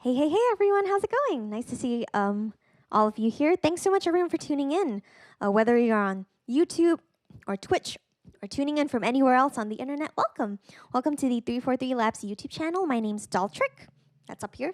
Hey everyone, how's it going? Nice to see all of you here. Thanks so much everyone for tuning in. Whether you're on YouTube or Twitch or tuning in from anywhere else on the internet, welcome. Welcome to the 343 Labs YouTube channel. My name's dolltr. That's up here.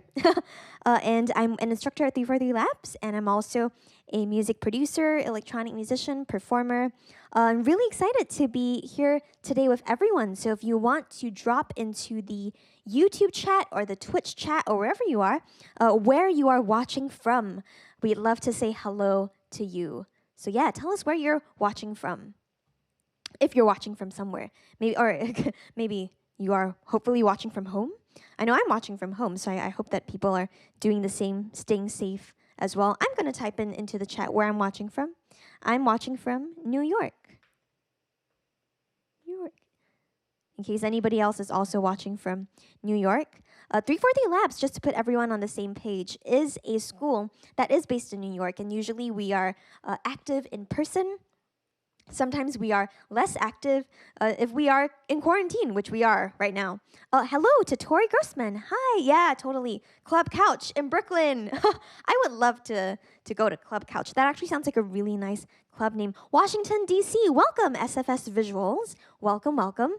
And I'm an instructor at 343 Labs, and I'm also a music producer, electronic musician, performer. I'm really excited to be here today with everyone. So if you want to drop into the YouTube chat or the Twitch chat or wherever you are, where you are watching from, we'd love to say hello to you. So yeah, tell us where you're watching from. If you're watching from somewhere, maybe, or maybe you are hopefully watching from home. I know I'm watching from home, so I hope that people are doing the same, staying safe as well. I'm going to type into the chat where I'm watching from. I'm watching from New York. In case anybody else is also watching from New York. 343 Labs, just to put everyone on the same page, is a school that is based in New York, and usually we are active in person. Sometimes we are less active if we are in quarantine, which we are right now. Hello to Tori Grossman. Hi, yeah, totally. Club Couch in Brooklyn. I would love to go to Club Couch. That actually sounds like a really nice club name. Washington, D.C. Welcome, SFS Visuals. Welcome, welcome.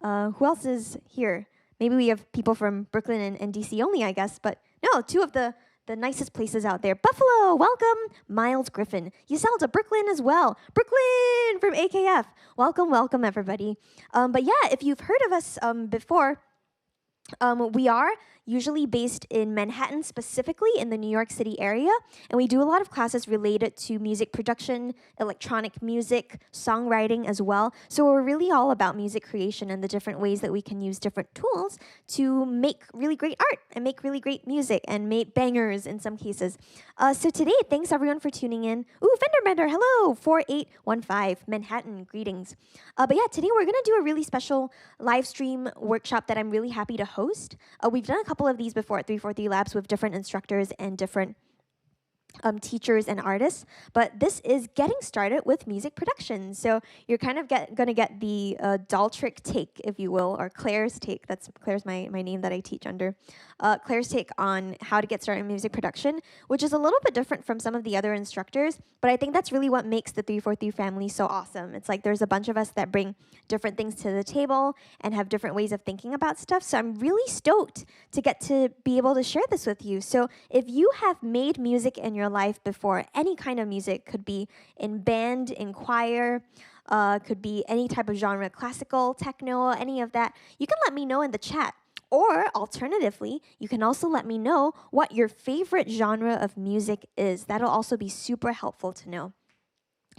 Who else is here? Maybe we have people from Brooklyn and D.C. only, I guess. But no, two of the nicest places out there. Buffalo, welcome. Miles Griffin. Usalda, Brooklyn as well. Brooklyn from AKF. Welcome, welcome, everybody. But yeah, if you've heard of us before, we are usually based in Manhattan, specifically in the New York City area, and we do a lot of classes related to music production, electronic music, songwriting as well. So we're really all about music creation and the different ways that we can use different tools to make really great art and make really great music and make bangers in some cases. So today, thanks everyone for tuning in. Ooh, Fender Bender, hello, 4815, Manhattan, greetings. But yeah, today we're gonna do a really special live stream workshop that I'm really happy to host. We've done a couple of these before at 343 Labs with different instructors and different teachers and artists, but this is getting started with music production. So you're kind of going to get the dolltr take, if you will, or Claire's take. Claire's my name that I teach under. Claire's take on how to get started in music production, which is a little bit different from some of the other instructors, but I think that's really what makes the 343 family so awesome. It's like there's a bunch of us that bring different things to the table and have different ways of thinking about stuff. So I'm really stoked to get to be able to share this with you. So if you have made music in your life before, any kind of music, could be in band, in choir, could be any type of genre, classical, techno, any of that, you can let me know in the chat. Or alternatively, you can also let me know what your favorite genre of music is. That'll also be super helpful to know.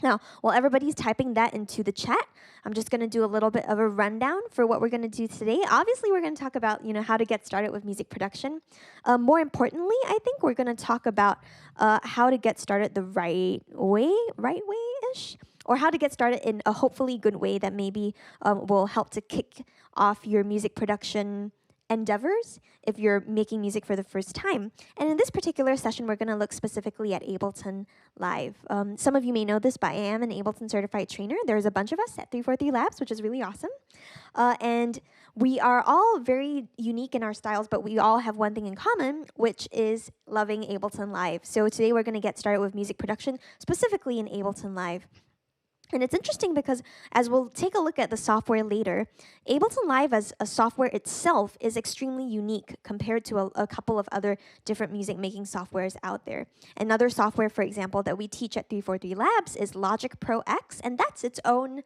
Now, while everybody's typing that into the chat, I'm just going to do a little bit of a rundown for what we're going to do today. Obviously, we're going to talk about, how to get started with music production. More importantly, I think we're going to talk about how to get started the right way-ish, or how to get started in a hopefully good way that maybe will help to kick off your music production endeavors if you're making music for the first time. And in this particular session, we're going to look specifically at Ableton Live. Some of you may know this, but I am an Ableton-Certified trainer. There's a bunch of us at 343 Labs, which is really awesome. And we are all very unique in our styles, but we all have one thing in common, which is loving Ableton Live. So today we're going to get started with music production, specifically in Ableton Live. And it's interesting because as we'll take a look at the software later, Ableton Live as a software itself is extremely unique compared to a couple of other different music making softwares out there. Another software, for example, that we teach at 343 Labs is Logic Pro X, and that's its own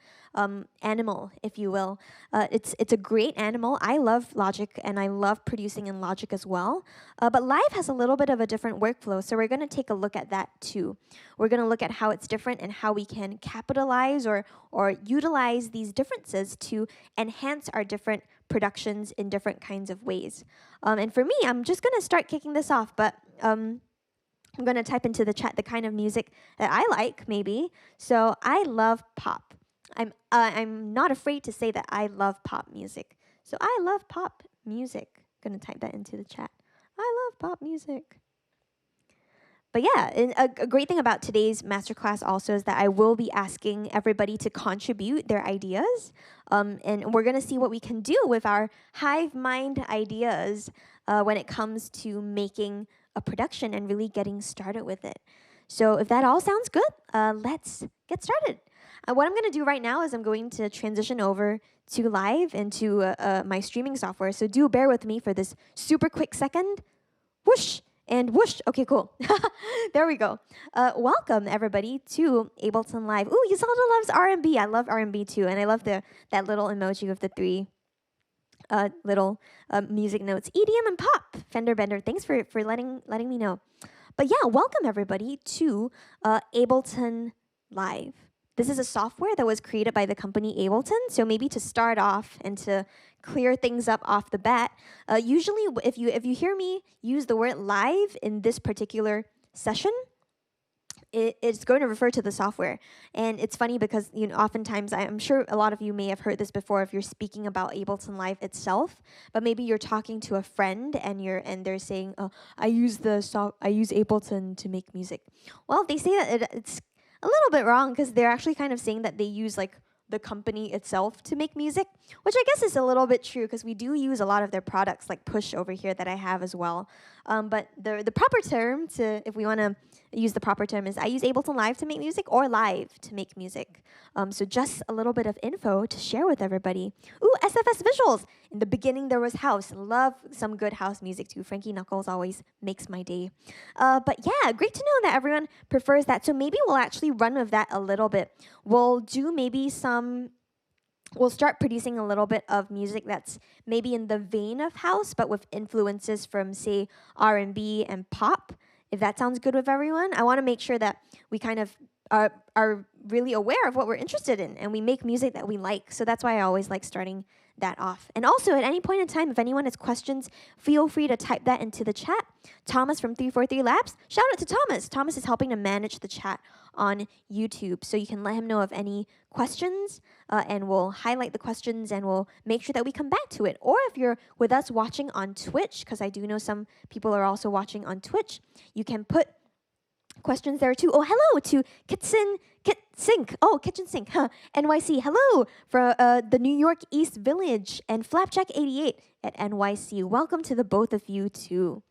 animal, if you will. It's a great animal. I love Logic, and I love producing in Logic as well. But Live has a little bit of a different workflow, so we're going to take a look at that too. We're going to look at how it's different and how we can capitalize or utilize these differences to enhance our different productions in different kinds of ways. And for me, I'm just going to start kicking this off, but I'm going to type into the chat the kind of music that I like, maybe. So I love pop. I'm not afraid to say that I love pop music. So I love pop music. Going to type that into the chat. I love pop music. But yeah, and a great thing about today's masterclass also is that I will be asking everybody to contribute their ideas. And we're going to see what we can do with our hive mind ideas when it comes to making a production and really getting started with it. So if that all sounds good, let's get started. What I'm going to do right now is I'm going to transition over to live and to my streaming software. So do bear with me for this super quick second. Whoosh! And whoosh. Okay, cool. There we go. Welcome everybody to Ableton Live. Ooh, Isolde loves R&B. I love R&B too, and I love that little emoji with the three little music notes. EDM and pop. Fender Bender. Thanks for letting me know. But yeah, welcome everybody to Ableton Live. This is a software that was created by the company Ableton. So maybe to start off and to clear things up off the bat, usually if you hear me use the word live in this particular session, it's going to refer to the software. And it's funny because, oftentimes I'm sure a lot of you may have heard this before if you're speaking about Ableton Live itself, but maybe you're talking to a friend and they're saying, "Oh, I use Ableton to make music." Well, they say that it's a little bit wrong because they're actually kind of saying that they use like the company itself to make music, which I guess is a little bit true because we do use a lot of their products like Push over here that I have as well. But the proper term if we want to use the proper term is I use Ableton Live to make music or Live to make music. So just a little bit of info to share with everybody. Ooh, SFS visuals. In the beginning there was house. Love some good house music too. Frankie Knuckles always makes my day. But yeah, great to know that everyone prefers that. So maybe we'll actually run with that a little bit. We'll start producing a little bit of music that's maybe in the vein of house, but with influences from, say, R&B and pop, if that sounds good with everyone. I want to make sure that we kind of are really aware of what we're interested in and we make music that we like. So that's why I always like starting that off. And also, at any point in time, if anyone has questions, feel free to type that into the chat. Thomas from 343 Labs, shout out to Thomas. Thomas is helping to manage the chat on YouTube. So you can let him know of any questions and we'll highlight the questions and we'll make sure that we come back to it. Or if you're with us watching on Twitch, because I do know some people are also watching on Twitch, you can put questions there too. Oh, hello to Kitchen Sink. Oh, Kitchen Sink. Huh. NYC. Hello from the New York East Village and Flapjack88 at NYC. Welcome to the both of you too.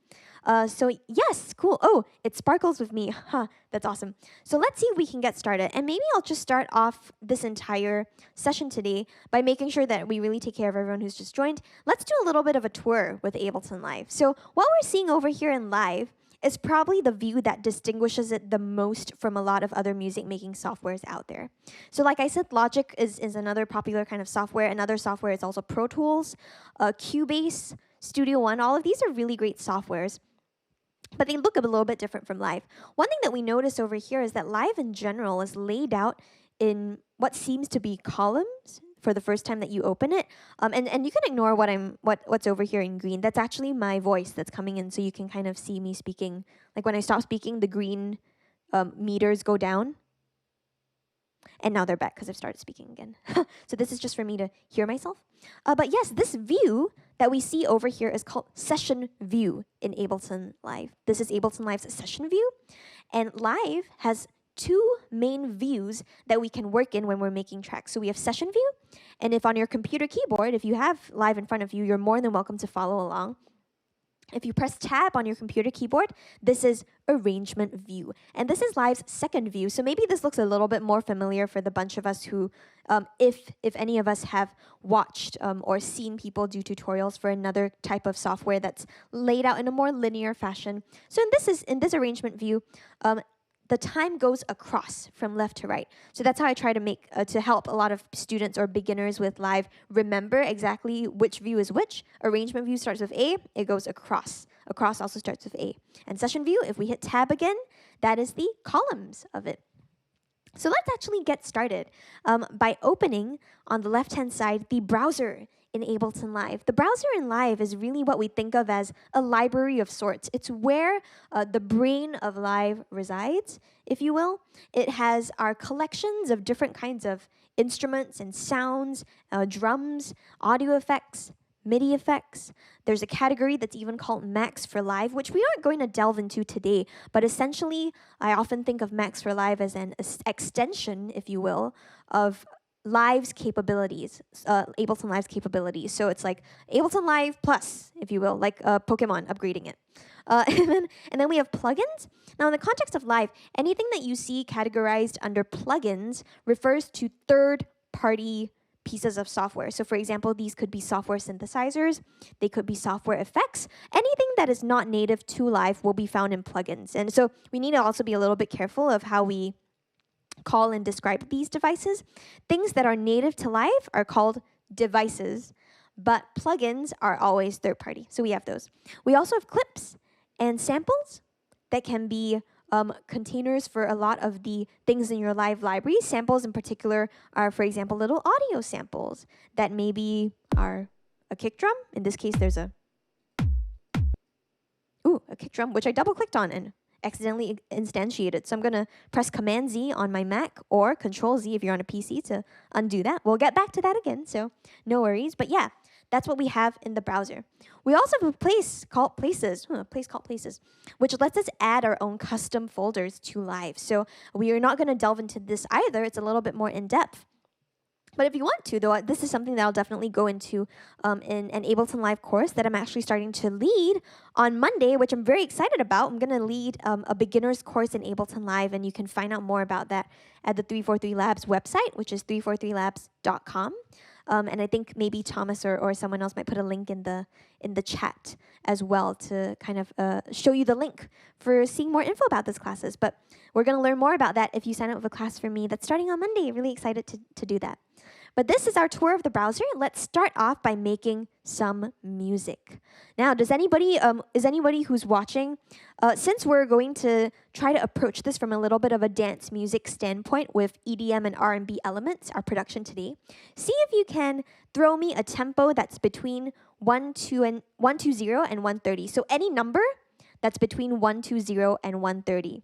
So yes, cool. Oh, it sparkles with me. Huh, that's awesome. So let's see if we can get started. And maybe I'll just start off this entire session today by making sure that we really take care of everyone who's just joined. Let's do a little bit of a tour with Ableton Live. So what we're seeing over here in Live is probably the view that distinguishes it the most from a lot of other music making softwares out there. So like I said, Logic is another popular kind of software. Another software is also Pro Tools, Cubase, Studio One. All of these are really great softwares, but they look a little bit different from Live. One thing that we notice over here is that Live in general is laid out in what seems to be columns for the first time that you open it. And you can ignore what's over here in green. That's actually my voice that's coming in, so you can kind of see me speaking. Like when I stop speaking, the green meters go down. And now they're back because I've started speaking again. So this is just for me to hear myself. But yes, this view that we see over here is called Session View in Ableton Live. This is Ableton Live's Session View. And Live has two main views that we can work in when we're making tracks. So we have Session View, and if on your computer keyboard, if you have Live in front of you, you're more than welcome to follow along. If you press Tab on your computer keyboard, this is Arrangement View. And this is Live's second view. So maybe this looks a little bit more familiar for the bunch of us who, if any of us have watched or seen people do tutorials for another type of software that's laid out in a more linear fashion. So in this arrangement view, the time goes across from left to right. So that's how I try to make to help a lot of students or beginners with Live remember exactly which view is which. Arrangement view starts with A, it goes across. Across also starts with A. And session view, if we hit tab again, that is the columns of it. So let's actually get started by opening on the left-hand side the browser in Ableton Live. The browser in Live is really what we think of as a library of sorts. It's where the brain of Live resides, if you will. It has our collections of different kinds of instruments and sounds, drums, audio effects, MIDI effects. There's a category that's even called Max for Live, which we aren't going to delve into today, but essentially I often think of Max for Live as an extension, if you will, of Live's capabilities, Ableton Live's capabilities. So it's like Ableton Live Plus, if you will, like Pokemon upgrading it. And then we have plugins. Now, in the context of Live, anything that you see categorized under plugins refers to third-party pieces of software. So, for example, these could be software synthesizers. They could be software effects. Anything that is not native to Live will be found in plugins. And so we need to also be a little bit careful of how we call and describe these devices. Things that are native to Live are called devices, but plugins are always third-party. So we have those. We also have clips and samples that can be containers for a lot of the things in your Live library. Samples in particular are, for example, little audio samples that maybe are a kick drum. In this case, there's a kick drum, which I double-clicked on and accidentally instantiated. So I'm going to press Command-Z on my Mac or Control-Z if you're on a PC to undo that. We'll get back to that again, so no worries. But yeah, that's what we have in the browser. We also have a place called Places, which lets us add our own custom folders to Live. So we are not going to delve into this either. It's a little bit more in-depth. But if you want to, though, this is something that I'll definitely go into in an Ableton Live course that I'm actually starting to lead on Monday, which I'm very excited about. I'm going to lead a beginner's course in Ableton Live, and you can find out more about that at the 343 Labs website, which is 343labs.com. And I think maybe Thomas or someone else might put a link in the chat as well to kind of show you the link for seeing more info about these classes. But we're going to learn more about that if you sign up for a class for me that's starting on Monday. Really excited to do that. But this is our tour of the browser. Let's start off by making some music. Now, is anybody who's watching, since we're going to try to approach this from a little bit of a dance music standpoint with EDM and R&B elements, our production today, see if you can throw me a tempo that's between 120 and 130. So any number that's between 120 and 130.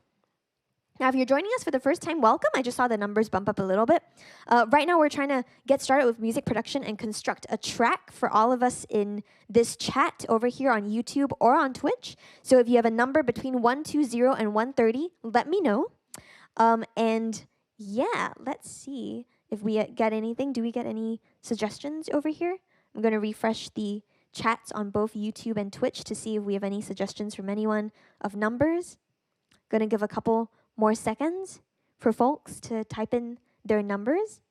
Now, if you're joining us for the first time, welcome. I just saw the numbers bump up a little bit. Right now, we're trying to get started with music production and construct a track for all of us in this chat over here on YouTube or on Twitch. So if you have a number between 120 and 130, let me know. And yeah, let's see if we get anything. Do we get any suggestions over here? I'm going to refresh the chats on both YouTube and Twitch to see if we have any suggestions from anyone of numbers. Going to give a couple more seconds for folks to type in their numbers.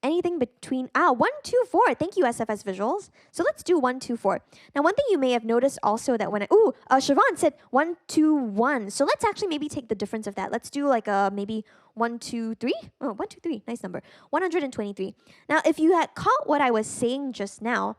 Anything between 124. Thank you, SFS Visuals. So let's do 124. Now, one thing you may have noticed also that when Siobhan said 121. So let's actually maybe take the difference of that. Let's do like maybe 123. Oh, 123. Nice number. 123. Now, if you had caught what I was saying just now,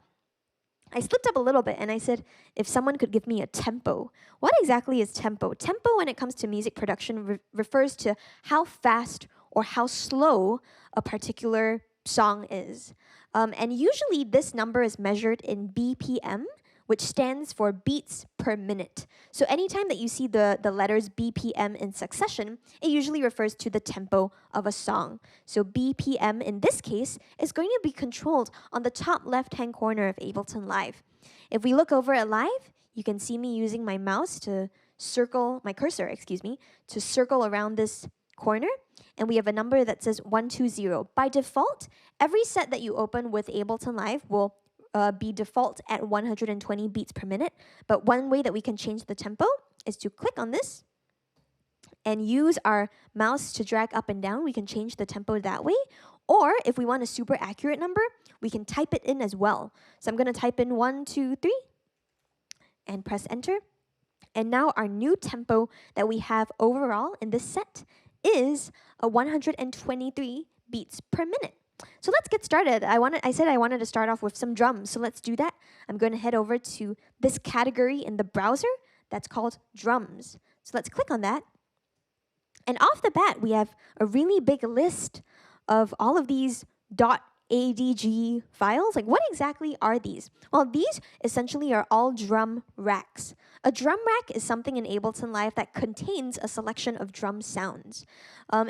I slipped up a little bit and I said, if someone could give me a tempo. What exactly is tempo? Tempo, when it comes to music production, refers to how fast or how slow a particular song is. And usually this number is measured in BPM, which stands for beats per minute. So anytime that you see the letters BPM in succession, it usually refers to the tempo of a song. So BPM in this case is going to be controlled on the top left-hand corner of Ableton Live. If we look over at Live, you can see me using my mouse to circle, my cursor, to circle around this corner. And we have a number that says 120. By default, every set that you open with Ableton Live will be default at 120 beats per minute. But one way that we can change the tempo is to click on this and use our mouse to drag up and down. We can change the tempo that way. Or if we want a super accurate number, we can type it in as well. So I'm going to type in 1, 2, 3 and press enter. And now our new tempo that we have overall in this set is a 123 beats per minute. So let's get started. I said I wanted to start off with some drums, so let's do that. I'm going to head over to this category in the browser that's called drums. So let's click on that. And off the bat, we have a really big list of all of these .adg files. Like, what exactly are these? Well, these essentially are all drum racks. A drum rack is something in Ableton Live that contains a selection of drum sounds. And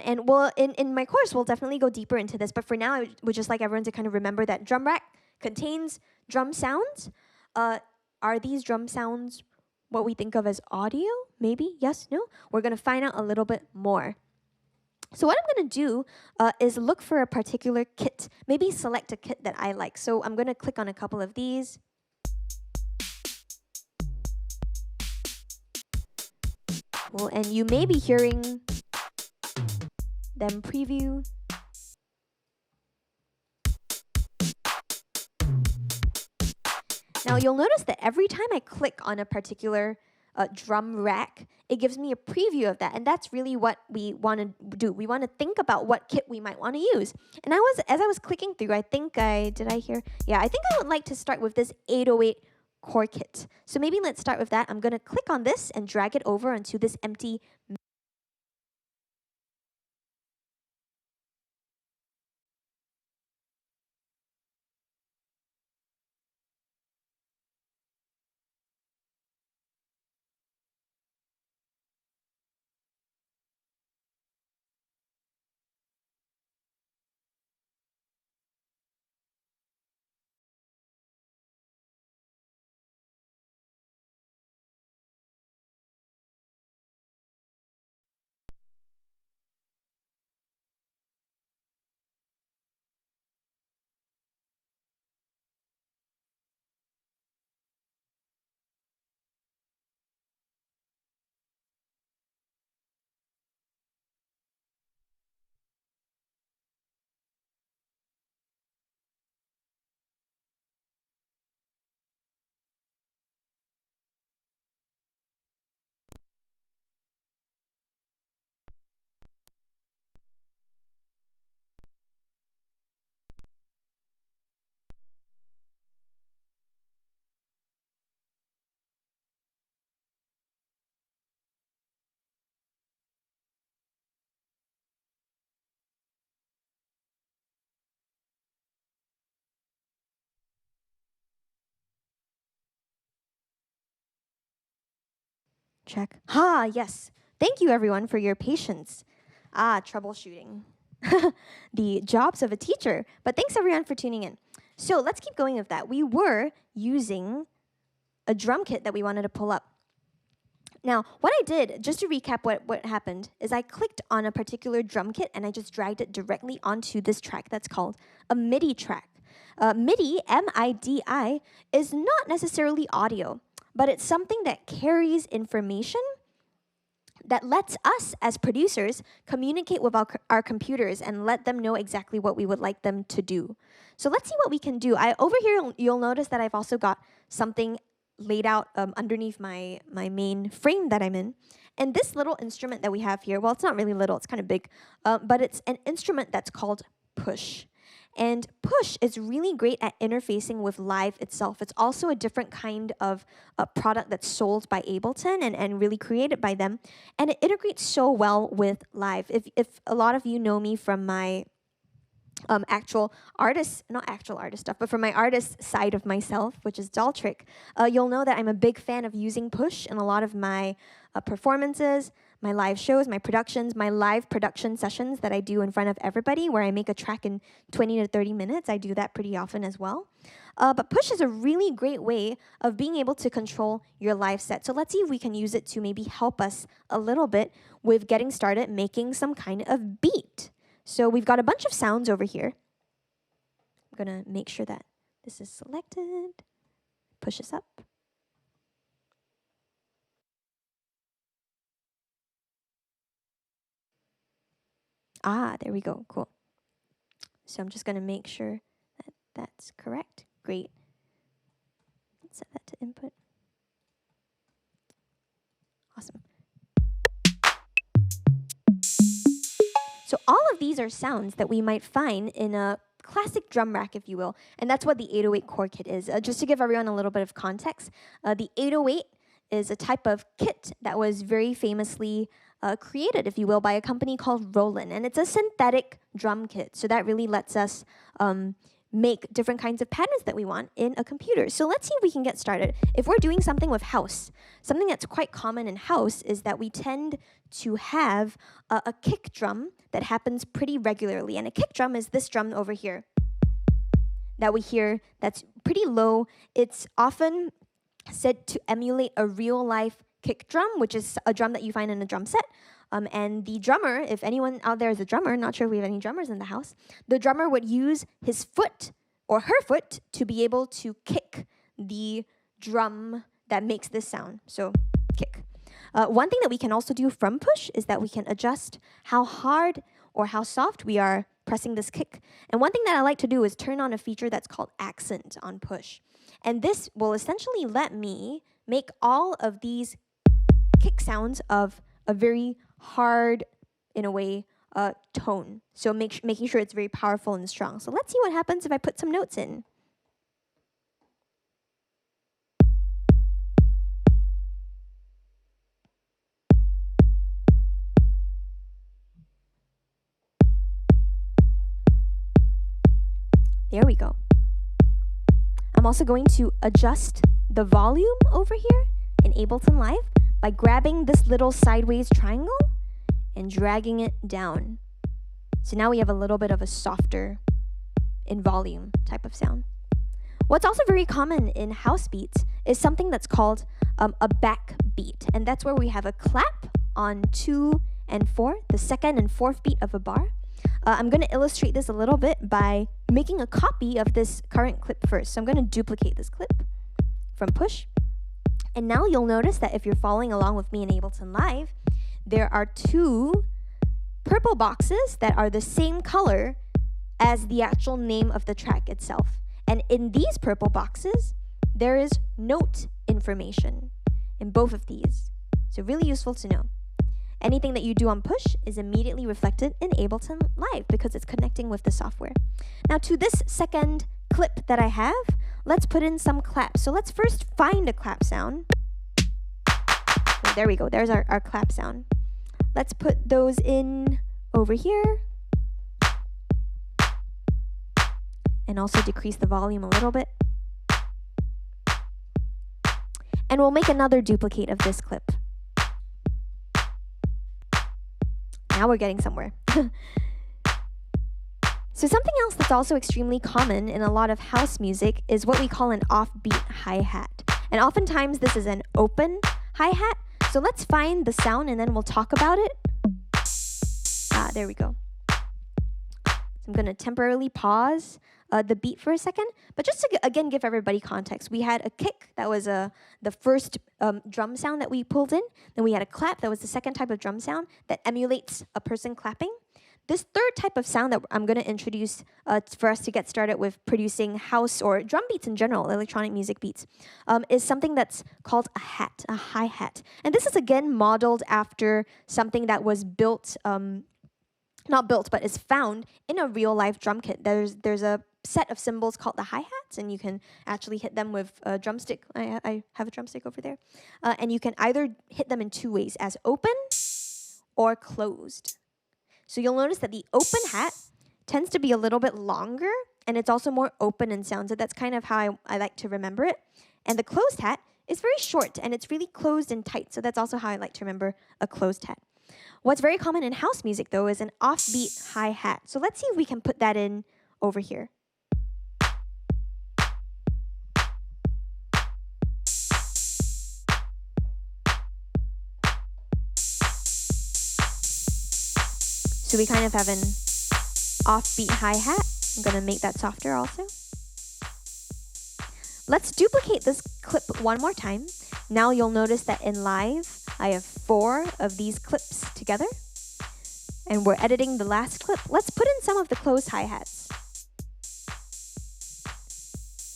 in my course, we'll definitely go deeper into this. But for now, I would just like everyone to kind of remember that drum rack contains drum sounds. Are these drum sounds what we think of as audio? Maybe? Yes? No? We're going to find out a little bit more. So what I'm going to do is look for a particular kit. Maybe select a kit that I like. So I'm going to click on a couple of these. Cool. And you may be hearing them preview. Now you'll notice that every time I click on a particular drum rack, it gives me a preview of that. And that's really what we want to do. We want to think about what kit we might want to use. And as I was clicking through, I think I would like to start with this 808 core kit. So maybe let's start with that. I'm going to click on this and drag it over onto this empty. Check. Yes. Thank you everyone for your patience. Troubleshooting. The jobs of a teacher. But thanks everyone for tuning in. So let's keep going with that. We were using a drum kit that we wanted to pull up. Now, what I did, just to recap what happened, is I clicked on a particular drum kit and I just dragged it directly onto this track that's called a Midi track. Midi, M-I-D-I, is not necessarily audio, but it's something that carries information that lets us as producers communicate with our computers and let them know exactly what we would like them to do. So let's see what we can do. Over here, you'll notice that I've also got something laid out underneath my main frame that I'm in. And this little instrument that we have here, well, it's not really little, it's kind of big, but it's an instrument that's called push. And push is really great at interfacing with live itself. It's also a different kind of product that's sold by Ableton and really created by them. And it integrates so well with live. If a lot of you know me from my not actual artist stuff, but from my artist side of myself, which is dolltr, you'll know that I'm a big fan of using push in a lot of my performances, my live shows, my productions, my live production sessions that I do in front of everybody where I make a track in 20 to 30 minutes. I do that pretty often as well. But push is a really great way of being able to control your live set. So let's see if we can use it to maybe help us a little bit with getting started making some kind of beat. So we've got a bunch of sounds over here. I'm going to make sure that this is selected. Push this up. There we go. Cool. So I'm just going to make sure that that's correct. Great. Let's set that to input. Awesome. So all of these are sounds that we might find in a classic drum rack, if you will, and that's what the 808 core kit is. Just to give everyone a little bit of context, the 808 is a type of kit that was very famously created, if you will, by a company called Roland, and it's a synthetic drum kit, so that really lets us make different kinds of patterns that we want in a computer. So let's see if we can get started. If we're doing something with house, something that's quite common in house is that we tend to have a kick drum that happens pretty regularly. And a kick drum is this drum over here. that we hear that's pretty low, it's often said to emulate a real-life kick drum, which is a drum that you find in a drum set. And the drummer, if anyone out there is a drummer, not sure if we have any drummers in the house, the drummer would use his foot or her foot to be able to kick the drum that makes this sound. So kick. One thing that we can also do from push is that we can adjust how hard or how soft we are pressing this kick. And one thing that I like to do is turn on a feature that's called accent on push. And this will essentially let me make all of these kick sounds of a very hard, in a way, tone. So making sure it's very powerful and strong. So let's see what happens if I put some notes in. There we go. I'm also going to adjust the volume over here in Ableton Live by grabbing this little sideways triangle and dragging it down. So now we have a little bit of a softer in volume type of sound. What's also very common in house beats is something that's called a backbeat. And that's where we have a clap on 2 and 4, the second and fourth beat of a bar. I'm going to illustrate this a little bit by making a copy of this current clip first. So I'm going to duplicate this clip from push. And now you'll notice that if you're following along with me in Ableton Live, there are 2 purple boxes that are the same color as the actual name of the track itself. And in these purple boxes, there is note information in both of these. So really useful to know. Anything that you do on push is immediately reflected in Ableton Live because it's connecting with the software. Now to this second clip that I have, let's put in some claps. So let's first find a clap sound. Oh, there we go. There's our clap sound. Let's put those in over here. And also decrease the volume a little bit. And we'll make another duplicate of this clip. Now we're getting somewhere. So something else that's also extremely common in a lot of house music is what we call an offbeat hi-hat. And oftentimes this is an open hi-hat. So let's find the sound and then we'll talk about it. There we go. So I'm going to temporarily pause the beat for a second. But just to, again, give everybody context, we had a kick that was the first drum sound that we pulled in. Then we had a clap that was the second type of drum sound that emulates a person clapping. This third type of sound that I'm going to introduce for us to get started with producing house or drum beats in general, electronic music beats, is something that's called a hat, a hi-hat. And this is again modeled after something that was built, not built, but is found in a real-life drum kit. There's a set of cymbals called the hi-hats, and you can actually hit them with a drumstick. I have a drumstick over there. And you can either hit them in 2 ways, as open or closed. So you'll notice that the open hat tends to be a little bit longer, and it's also more open in sound. So that's kind of how I like to remember it. And the closed hat is very short, and it's really closed and tight. So that's also how I like to remember a closed hat. What's very common in house music, though, is an offbeat hi-hat. So let's see if we can put that in over here. So we kind of have an offbeat hi-hat. I'm going to make that softer also. Let's duplicate this clip one more time. Now you'll notice that in live, I have 4 of these clips together. And we're editing the last clip. Let's put in some of the closed hi-hats.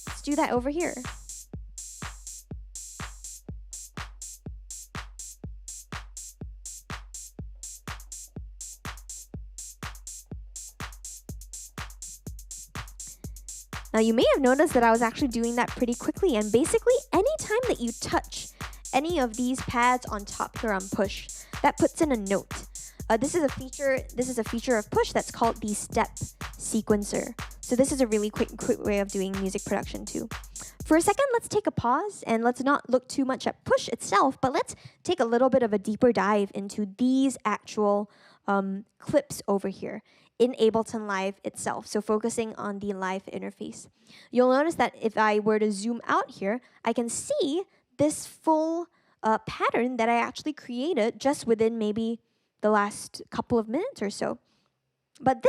Let's do that over here. Now you may have noticed that I was actually doing that pretty quickly, and basically anytime that you touch any of these pads on top here on push, that puts in a note. This is a feature of push that's called the step sequencer. So this is a really quick way of doing music production too. For a second, let's take a pause and let's not look too much at push itself, but let's take a little bit of a deeper dive into these actual clips over here in Ableton Live itself. So focusing on the live interface. You'll notice that if I were to zoom out here, I can see this full pattern that I actually created just within maybe the last couple of minutes or so. But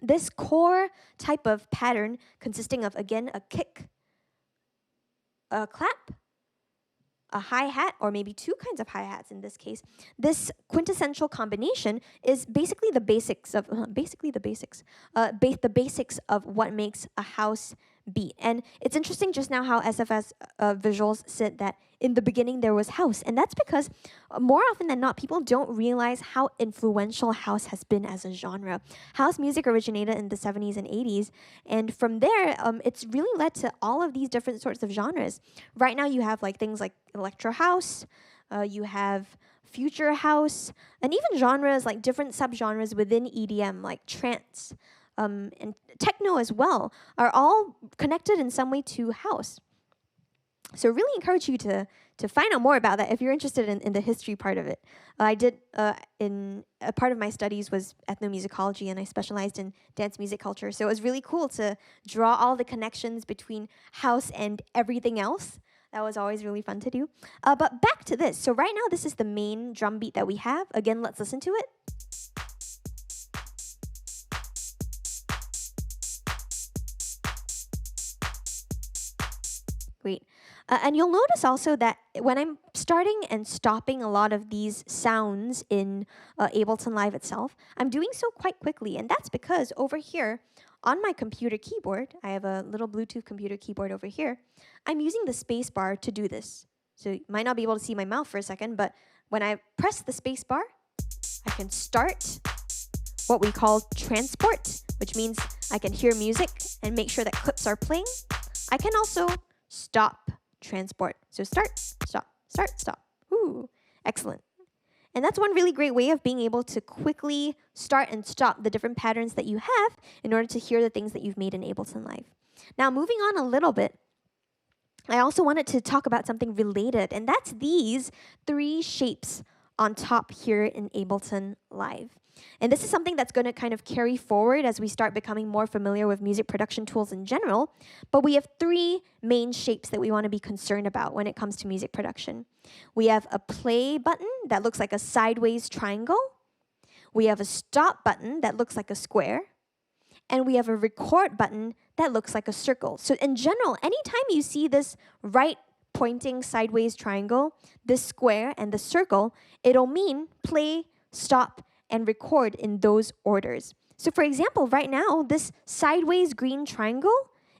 this core type of pattern consisting of, again, a kick, a clap, a hi-hat, or maybe two kinds of hi-hats in this case. This quintessential combination is basically the basics of the basics of what makes a house beat. And it's interesting just now how SFS Visuals said that in the beginning there was house, and that's because more often than not people don't realize how influential house has been as a genre. House music originated in the 70s and 80s, and from there it's really led to all of these different sorts of genres. Right now you have like things like electro house, you have future house, and even genres like different subgenres within EDM like trance and techno as well are all connected in some way to house. So really encourage you to find out more about that if you're interested in the history part of it. I did, in a part of my studies was ethnomusicology, and I specialized in dance music culture. So it was really cool to draw all the connections between house and everything else. That was always really fun to do. But back to this. So right now, this is the main drum beat that we have. Again, let's listen to it. Great. And you'll notice also that when I'm starting and stopping a lot of these sounds in Ableton Live itself, I'm doing so quite quickly. And that's because over here on my computer keyboard, I have a little Bluetooth computer keyboard over here, I'm using the space bar to do this. So you might not be able to see my mouth for a second, but when I press the space bar, I can start what we call transport, which means I can hear music and make sure that clips are playing. I can also stop transport. So start, stop, start, stop. Ooh, excellent. And that's one really great way of being able to quickly start and stop the different patterns that you have in order to hear the things that you've made in Ableton Live. Now, moving on a little bit, I also wanted to talk about something related, and that's these three shapes on top here in Ableton Live. And this is something that's going to kind of carry forward as we start becoming more familiar with music production tools in general. But we have three main shapes that we want to be concerned about when it comes to music production. We have a play button that looks like a sideways triangle. We have a stop button that looks like a square. And we have a record button that looks like a circle. So in general, anytime you see this right pointing sideways triangle, this square and the circle, it'll mean play, stop, and record in those orders. So for example, right now, this sideways green triangle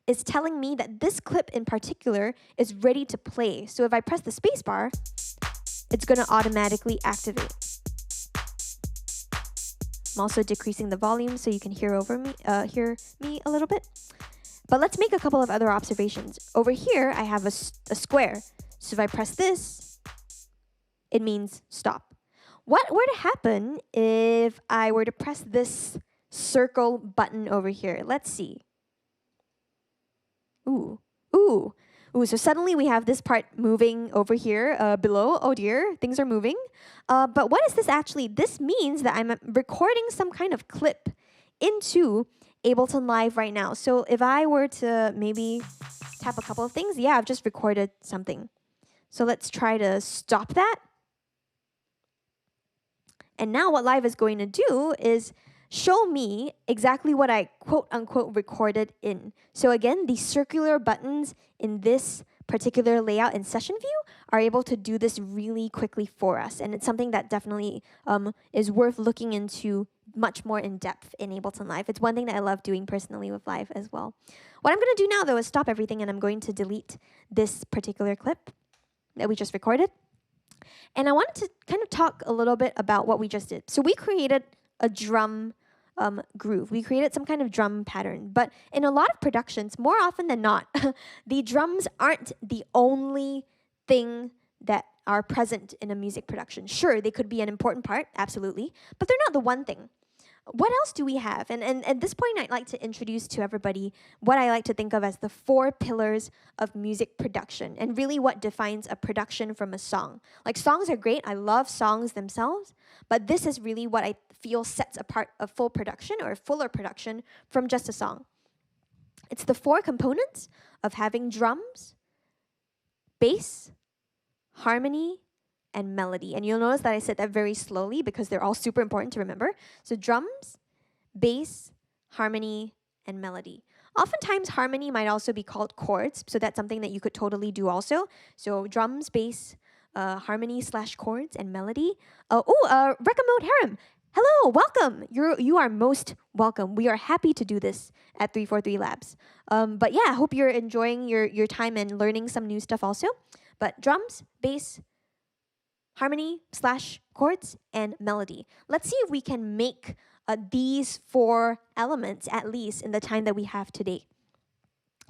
is telling me that this clip in particular is ready to play. So if I press the space bar, it's going to automatically activate. I'm also decreasing the volume so you can hear me a little bit. But let's make a couple of other observations. Over here, I have a square. So if I press this, it means stop. What were to happen if I were to press this circle button over here? Let's see. Ooh. So suddenly we have this part moving over here below. Oh dear, things are moving. But what is this actually? This means that I'm recording some kind of clip into Ableton Live right now. So if I were to maybe tap a couple of things, yeah, I've just recorded something. So let's try to stop that. And now what Live is going to do is show me exactly what I quote-unquote recorded in. So again, the circular buttons in this particular layout in session view are able to do this really quickly for us. And it's something that definitely is worth looking into much more in depth in Ableton Live. It's one thing that I love doing personally with Live as well. What I'm going to do now, though, is stop everything, and I'm going to delete this particular clip that we just recorded. And I wanted to kind of talk a little bit about what we just did. So we created a drum groove. We created some kind of drum pattern. But in a lot of productions, more often than not, the drums aren't the only thing that are present in a music production. Sure, they could be an important part, absolutely, but they're not the one thing. What else do we have? And at this point, I'd like to introduce to everybody what I like to think of as the 4 pillars of music production, and really what defines a production from a song. Like, songs are great. I love songs themselves, but this is really what I feel sets apart a full production or a fuller production from just a song. It's the 4 components of having drums, bass, harmony, and melody. And you'll notice that I said that very slowly because they're all super important to remember. So drums, bass, harmony, and melody. Oftentimes, harmony might also be called chords, so that's something that you could totally do also. So drums, bass, harmony / chords, and melody. Rekamode Harem. Hello, welcome. You are most welcome. We are happy to do this at 343 Labs. But yeah, I hope you're enjoying your time and learning some new stuff also. But drums, bass, harmony / chords, and melody. Let's see if we can make these 4 elements at least in the time that we have today.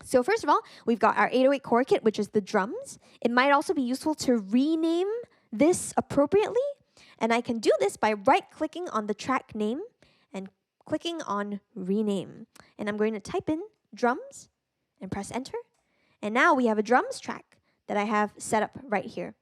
So first of all, we've got our 808 core kit, which is the drums. It might also be useful to rename this appropriately. And I can do this by right-clicking on the track name and clicking on rename. And I'm going to type in drums and press enter. And now we have a drums track that I have set up right here.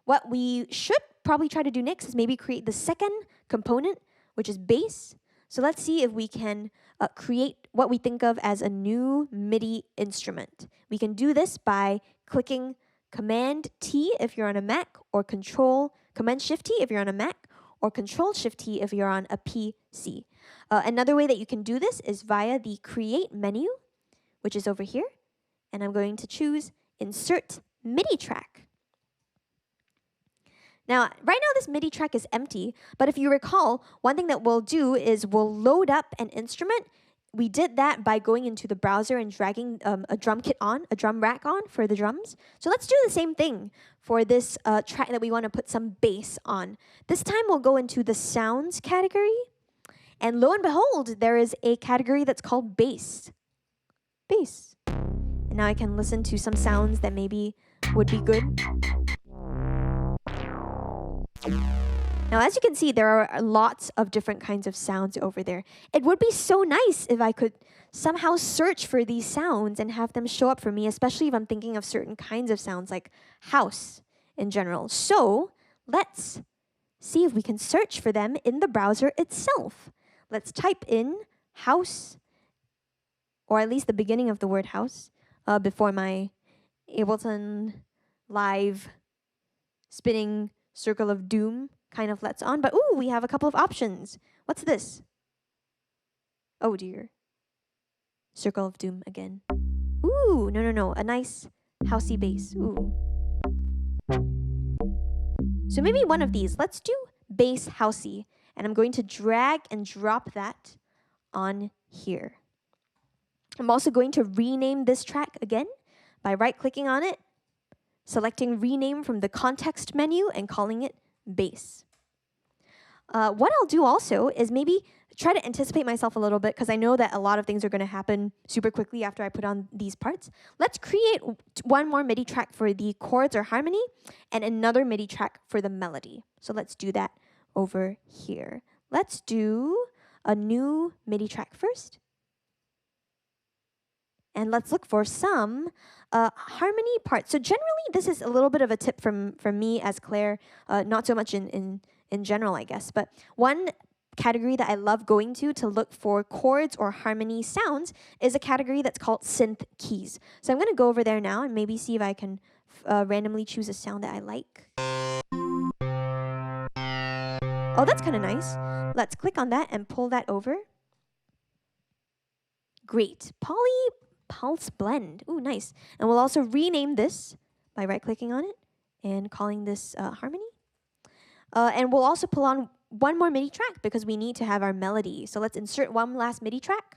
What we should probably try to do next is maybe create the second component, which is bass. So let's see if we can create what we think of as a new MIDI instrument. We can do this by clicking Command-T if you're on a Mac, or Command-Shift-T if you're on a Mac, or Control-Shift-T if you're on a PC. Another way that you can do this is via the Create menu, which is over here. And I'm going to choose Insert MIDI Track. Now, right now this MIDI track is empty, but if you recall, one thing that we'll do is we'll load up an instrument. We did that by going into the browser and dragging a drum rack on for the drums. So let's do the same thing for this track that we want to put some bass on. This time we'll go into the sounds category, and lo and behold, there is a category that's called bass. Bass. And now I can listen to some sounds that maybe would be good. Now, as you can see, there are lots of different kinds of sounds over there. It would be so nice if I could somehow search for these sounds and have them show up for me, especially if I'm thinking of certain kinds of sounds like house in general. So let's see if we can search for them in the browser itself. Let's type in house, or at least the beginning of the word house, before my Ableton Live spinning circle of doom kind of lets on. But ooh, we have a couple of options. What's this? Oh dear. Circle of doom again. Ooh, no. A nice housey bass. Ooh. So maybe one of these. Let's do bass housey. And I'm going to drag and drop that on here. I'm also going to rename this track again by right-clicking on it, selecting rename from the context menu, and calling it bass. What I'll do also is maybe try to anticipate myself a little bit, because I know that a lot of things are going to happen super quickly after I put on these parts. Let's create one more MIDI track for the chords or harmony and another MIDI track for the melody. So let's do that over here. Let's do a new MIDI track first. And let's look for some harmony parts. So generally, this is a little bit of a tip from me as Claire, not so much in general, I guess. But one category that I love going to look for chords or harmony sounds is a category that's called Synth Keys. So I'm going to go over there now and maybe see if I can randomly choose a sound that I like. Oh, that's kind of nice. Let's click on that and pull that over. Great. Pulse blend. Ooh, nice. And we'll also rename this by right-clicking on it and calling this harmony. And we'll also pull on one more MIDI track because we need to have our melody. So let's insert one last MIDI track.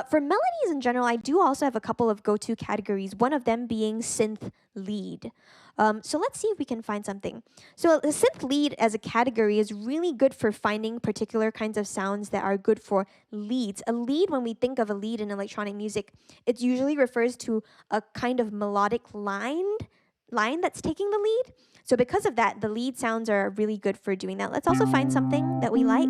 For melodies in general, I do also have a couple of go-to categories, one of them being synth lead. So let's see if we can find something. So the synth lead as a category is really good for finding particular kinds of sounds that are good for leads. A lead, when we think of a lead in electronic music, it usually refers to a kind of melodic line that's taking the lead. So because of that, the lead sounds are really good for doing that. Let's also find something that we like.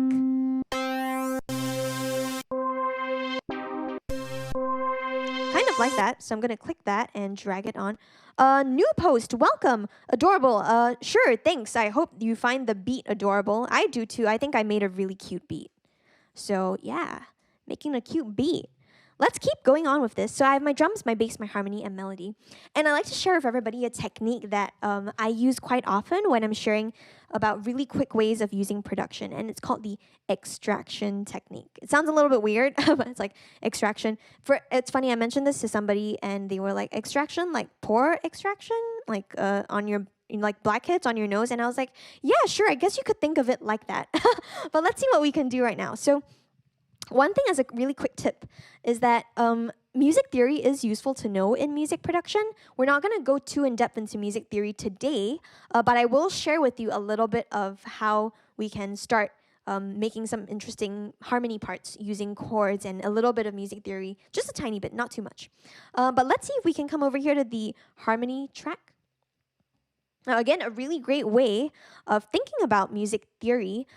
like that. So I'm going to click that and drag it on. New post, welcome, adorable. Sure, thanks. I hope you find the beat adorable. I do too. I think I made a really cute beat. So yeah, making a cute beat. Let's keep going on with this. So I have my drums, my bass, my harmony, and melody. And I like to share with everybody a technique that I use quite often when I'm sharing about really quick ways of using production. And it's called the extraction technique. It sounds a little bit weird, but it's like extraction. It's funny, I mentioned this to somebody and they were like, extraction, like pore extraction? Like on your like blackheads on your nose? And I was like, yeah, sure, I guess you could think of it like that. But let's see what we can do right now. So one thing as a really quick tip is that music theory is useful to know in music production. We're not going to go too in-depth into music theory today, but I will share with you a little bit of how we can start making some interesting harmony parts using chords and a little bit of music theory, just a tiny bit, not too much. But let's see if we can come over here to the harmony track. Now, again, a really great way of thinking about music theory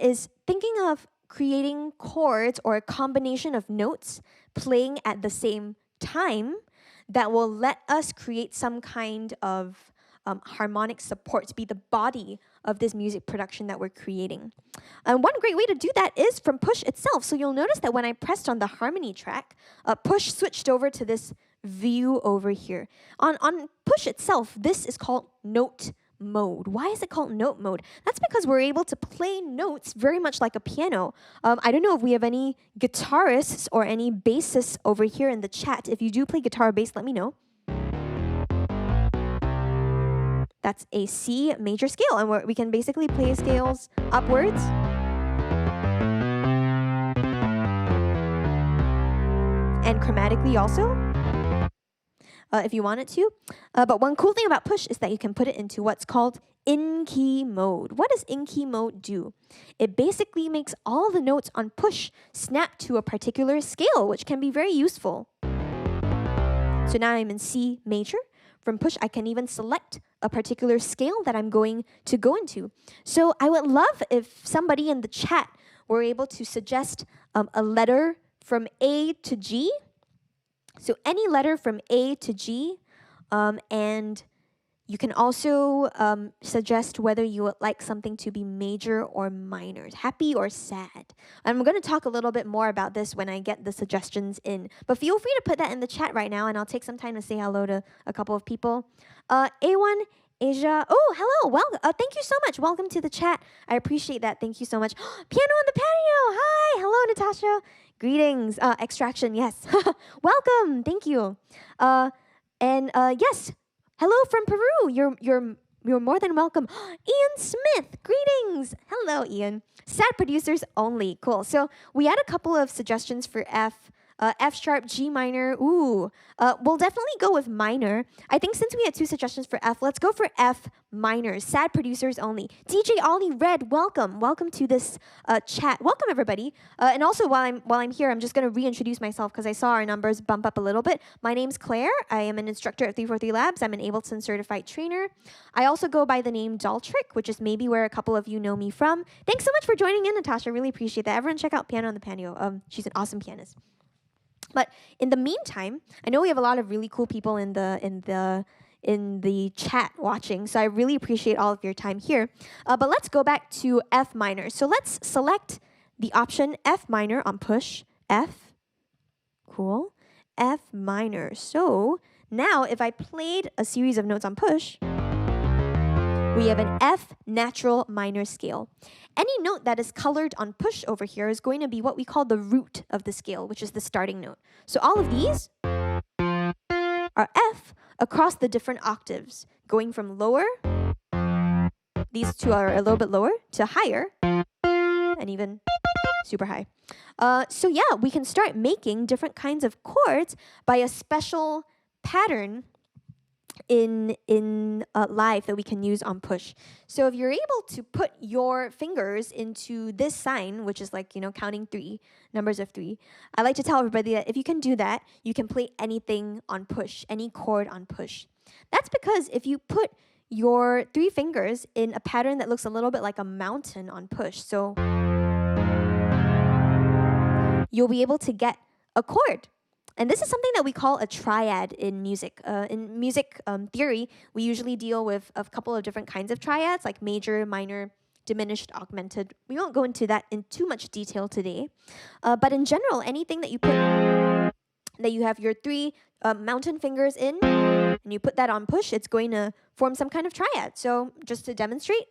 is thinking of creating chords or a combination of notes playing at the same time that will let us create some kind of harmonic support to be the body of this music production that we're creating. And one great way to do that is from push itself. So you'll notice that when I pressed on the harmony track, push switched over to this view over here. On push itself, this is called note mode. Why is it called note mode? That's because we're able to play notes very much like a piano. I don't know if we have any guitarists or any bassists over here in the chat. If you do play guitar or bass, let me know. That's a C major scale, and we can basically play scales upwards. And chromatically also, if you want it to. But one cool thing about push is that you can put it into what's called in-key mode. What does in-key mode do? It basically makes all the notes on push snap to a particular scale, which can be very useful. So now I'm in C major. From push, I can even select a particular scale that I'm going to go into. So I would love if somebody in the chat were able to suggest a letter from A to G. So any letter from A to G, and you can also suggest whether you would like something to be major or minor, happy or sad. I'm going to talk a little bit more about this when I get the suggestions in. But feel free to put that in the chat right now, and I'll take some time to say hello to a couple of people. A1, Asia, oh, hello, welcome. Thank you so much. Welcome to the chat. I appreciate that. Thank you so much. Piano on the patio. Hi. Hello, Natasha. Greetings. Extraction, yes. Welcome. Thank you. Yes. Hello from Peru. You're more than welcome. Ian Smith. Greetings. Hello, Ian. Sad producers only. Cool. So we had a couple of suggestions for F. F sharp, G minor. Ooh. We'll definitely go with minor. I think since we had two suggestions for F, let's go for F minor. Sad producers only. DJ Ollie Red, welcome. Welcome to this chat. Welcome everybody. And also while I'm here, I'm just going to reintroduce myself because I saw our numbers bump up a little bit. My name's Claire. I am an instructor at 343 Labs. I'm an Ableton-Certified trainer. I also go by the name dolltr, which is maybe where a couple of you know me from. Thanks so much for joining in, Natasha. Really appreciate that. Everyone check out Piano on the Patio. She's an awesome pianist. But in the meantime, I know we have a lot of really cool people in the chat watching, so I really appreciate all of your time here. But let's go back to F minor. So let's select the option F minor on push. F, cool, F minor. So now if I played a series of notes on push, we have an F natural minor scale. Any note that is colored on push over here is going to be what we call the root of the scale, which is the starting note. So all of these are F across the different octaves, going from lower, these two are a little bit lower, to higher, and even super high. So yeah, we can start making different kinds of chords by a special pattern in live that we can use on push. So if you're able to put your fingers into this sign, which is like, you know, counting three, numbers of three, I like to tell everybody that if you can do that, you can play anything on push, any chord on push. That's because if you put your three fingers in a pattern that looks a little bit like a mountain on push, so you'll be able to get a chord And this is something that we call a triad in music. In music theory, we usually deal with a couple of different kinds of triads, like major, minor, diminished, augmented. We won't go into that in too much detail today. But in general, anything that you put, that you have your three mountain fingers in, and you put that on push, it's going to form some kind of triad. So just to demonstrate,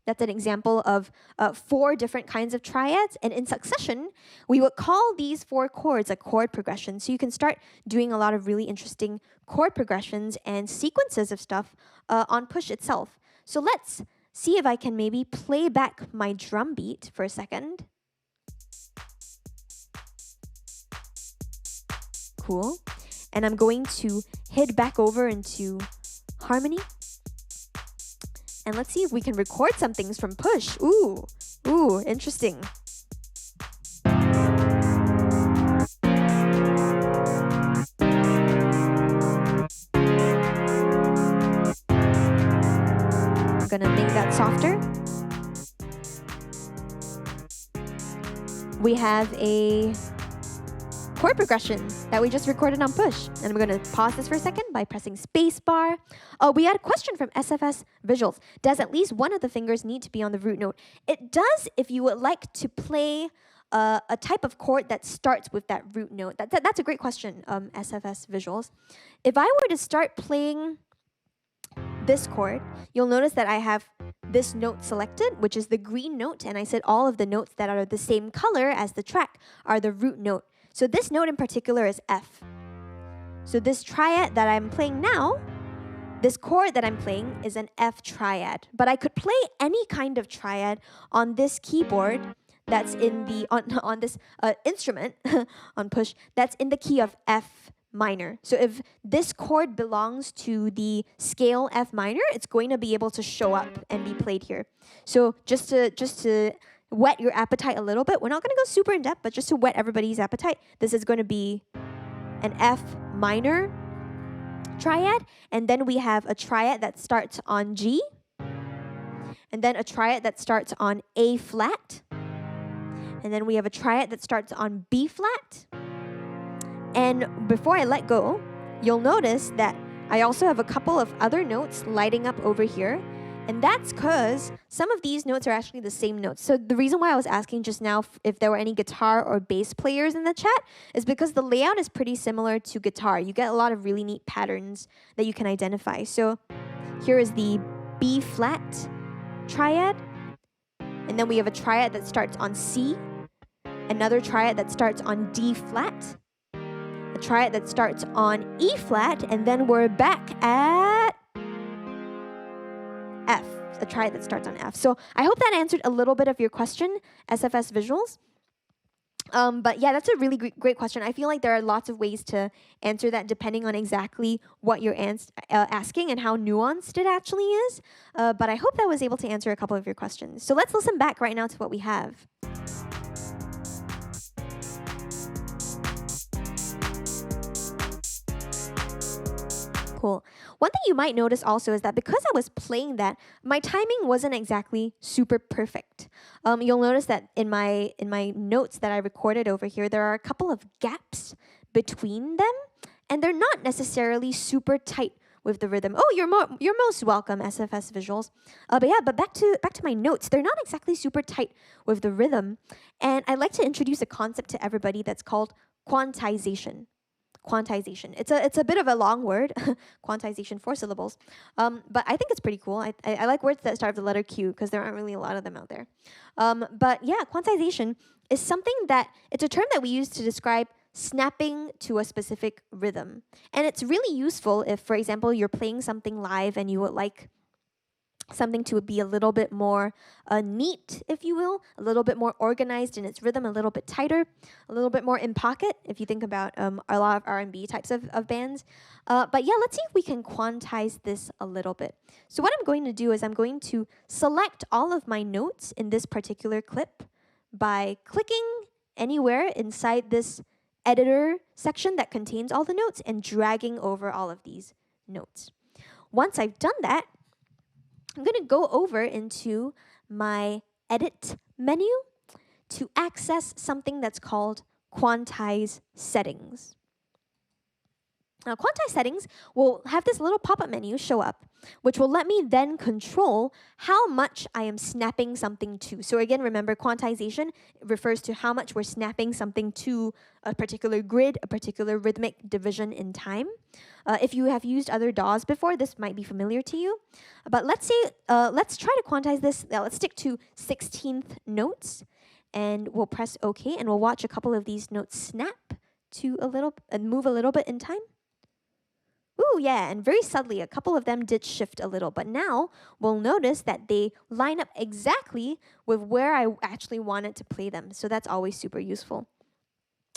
that's an example of 4 different kinds of triads. And in succession, we would call these 4 chords a chord progression. So you can start doing a lot of really interesting chord progressions and sequences of stuff on push itself. So let's see if I can maybe play back my drum beat for a second. Cool. And I'm going to head back over into harmony. And let's see if we can record some things from push. Ooh, interesting. I'm gonna make that softer. We have a chord progression that we just recorded on push. And I'm going to pause this for a second by pressing spacebar. We had a question from SFS Visuals. Does at least one of the fingers need to be on the root note? It does if you would like to play a type of chord that starts with that root note. That's a great question, SFS Visuals. If I were to start playing this chord, you'll notice that I have this note selected, which is the green note, and I said all of the notes that are the same color as the track are the root note. So this note in particular is F. So this triad that I'm playing now, this chord that I'm playing is an F triad. But I could play any kind of triad on this keyboard that's in the, on this instrument, on push, that's in the key of F minor. So if this chord belongs to the scale F minor, it's going to be able to show up and be played here. So just to whet your appetite a little bit. We're not going to go super in depth, but just to whet everybody's appetite, this is going to be an F minor triad, and then we have a triad that starts on G, and then a triad that starts on A flat, and then we have a triad that starts on B flat. And before I let go, you'll notice that I also have a couple of other notes lighting up over here. And that's because some of these notes are actually the same notes. So the reason why I was asking just now if there were any guitar or bass players in the chat is because the layout is pretty similar to guitar. You get a lot of really neat patterns that you can identify. So here is the B flat triad. And then we have a triad that starts on C, another triad that starts on D flat, a triad that starts on E flat, and then we're back at F, a triad that starts on F. So I hope that answered a little bit of your question, SFS Visuals. But yeah, that's a really great question. I feel like there are lots of ways to answer that depending on exactly what you're asking and how nuanced it actually is. But I hope that was able to answer a couple of your questions. So let's listen back right now to what we have. Cool. One thing you might notice also is that because I was playing that, my timing wasn't exactly super perfect. You'll notice that in my notes that I recorded over here, there are a couple of gaps between them, and they're not necessarily super tight with the rhythm. Oh, you're most welcome, SFS Visuals. But back to my notes. They're not exactly super tight with the rhythm, and I'd like to introduce a concept to everybody that's called quantization. Quantization. It's a bit of a long word, quantization, 4 syllables, but I think it's pretty cool. I like words that start with the letter Q because there aren't really a lot of them out there. But yeah, quantization is something that, it's a term that we use to describe snapping to a specific rhythm. And it's really useful if, for example, you're playing something live and you would like something to be a little bit more neat, if you will, a little bit more organized in its rhythm, a little bit tighter, a little bit more in pocket, if you think about a lot of R&B types of bands. But yeah, let's see if we can quantize this a little bit. So what I'm going to do is I'm going to select all of my notes in this particular clip by clicking anywhere inside this editor section that contains all the notes and dragging over all of these notes. Once I've done that, I'm going to go over into my edit menu to access something that's called Quantize Settings. Now, Quantize Settings will have this little pop-up menu show up, which will let me then control how much I am snapping something to. So again, remember, quantization refers to how much we're snapping something to a particular grid, a particular rhythmic division in time. If you have used other DAWs before, this might be familiar to you. But let's say, let's try to quantize this. Now, let's stick to 16th notes, and we'll press OK, and we'll watch a couple of these notes snap to a little and move a little bit in time. Ooh, yeah, and very subtly, a couple of them did shift a little, but now we'll notice that they line up exactly with where I actually wanted to play them. So that's always super useful.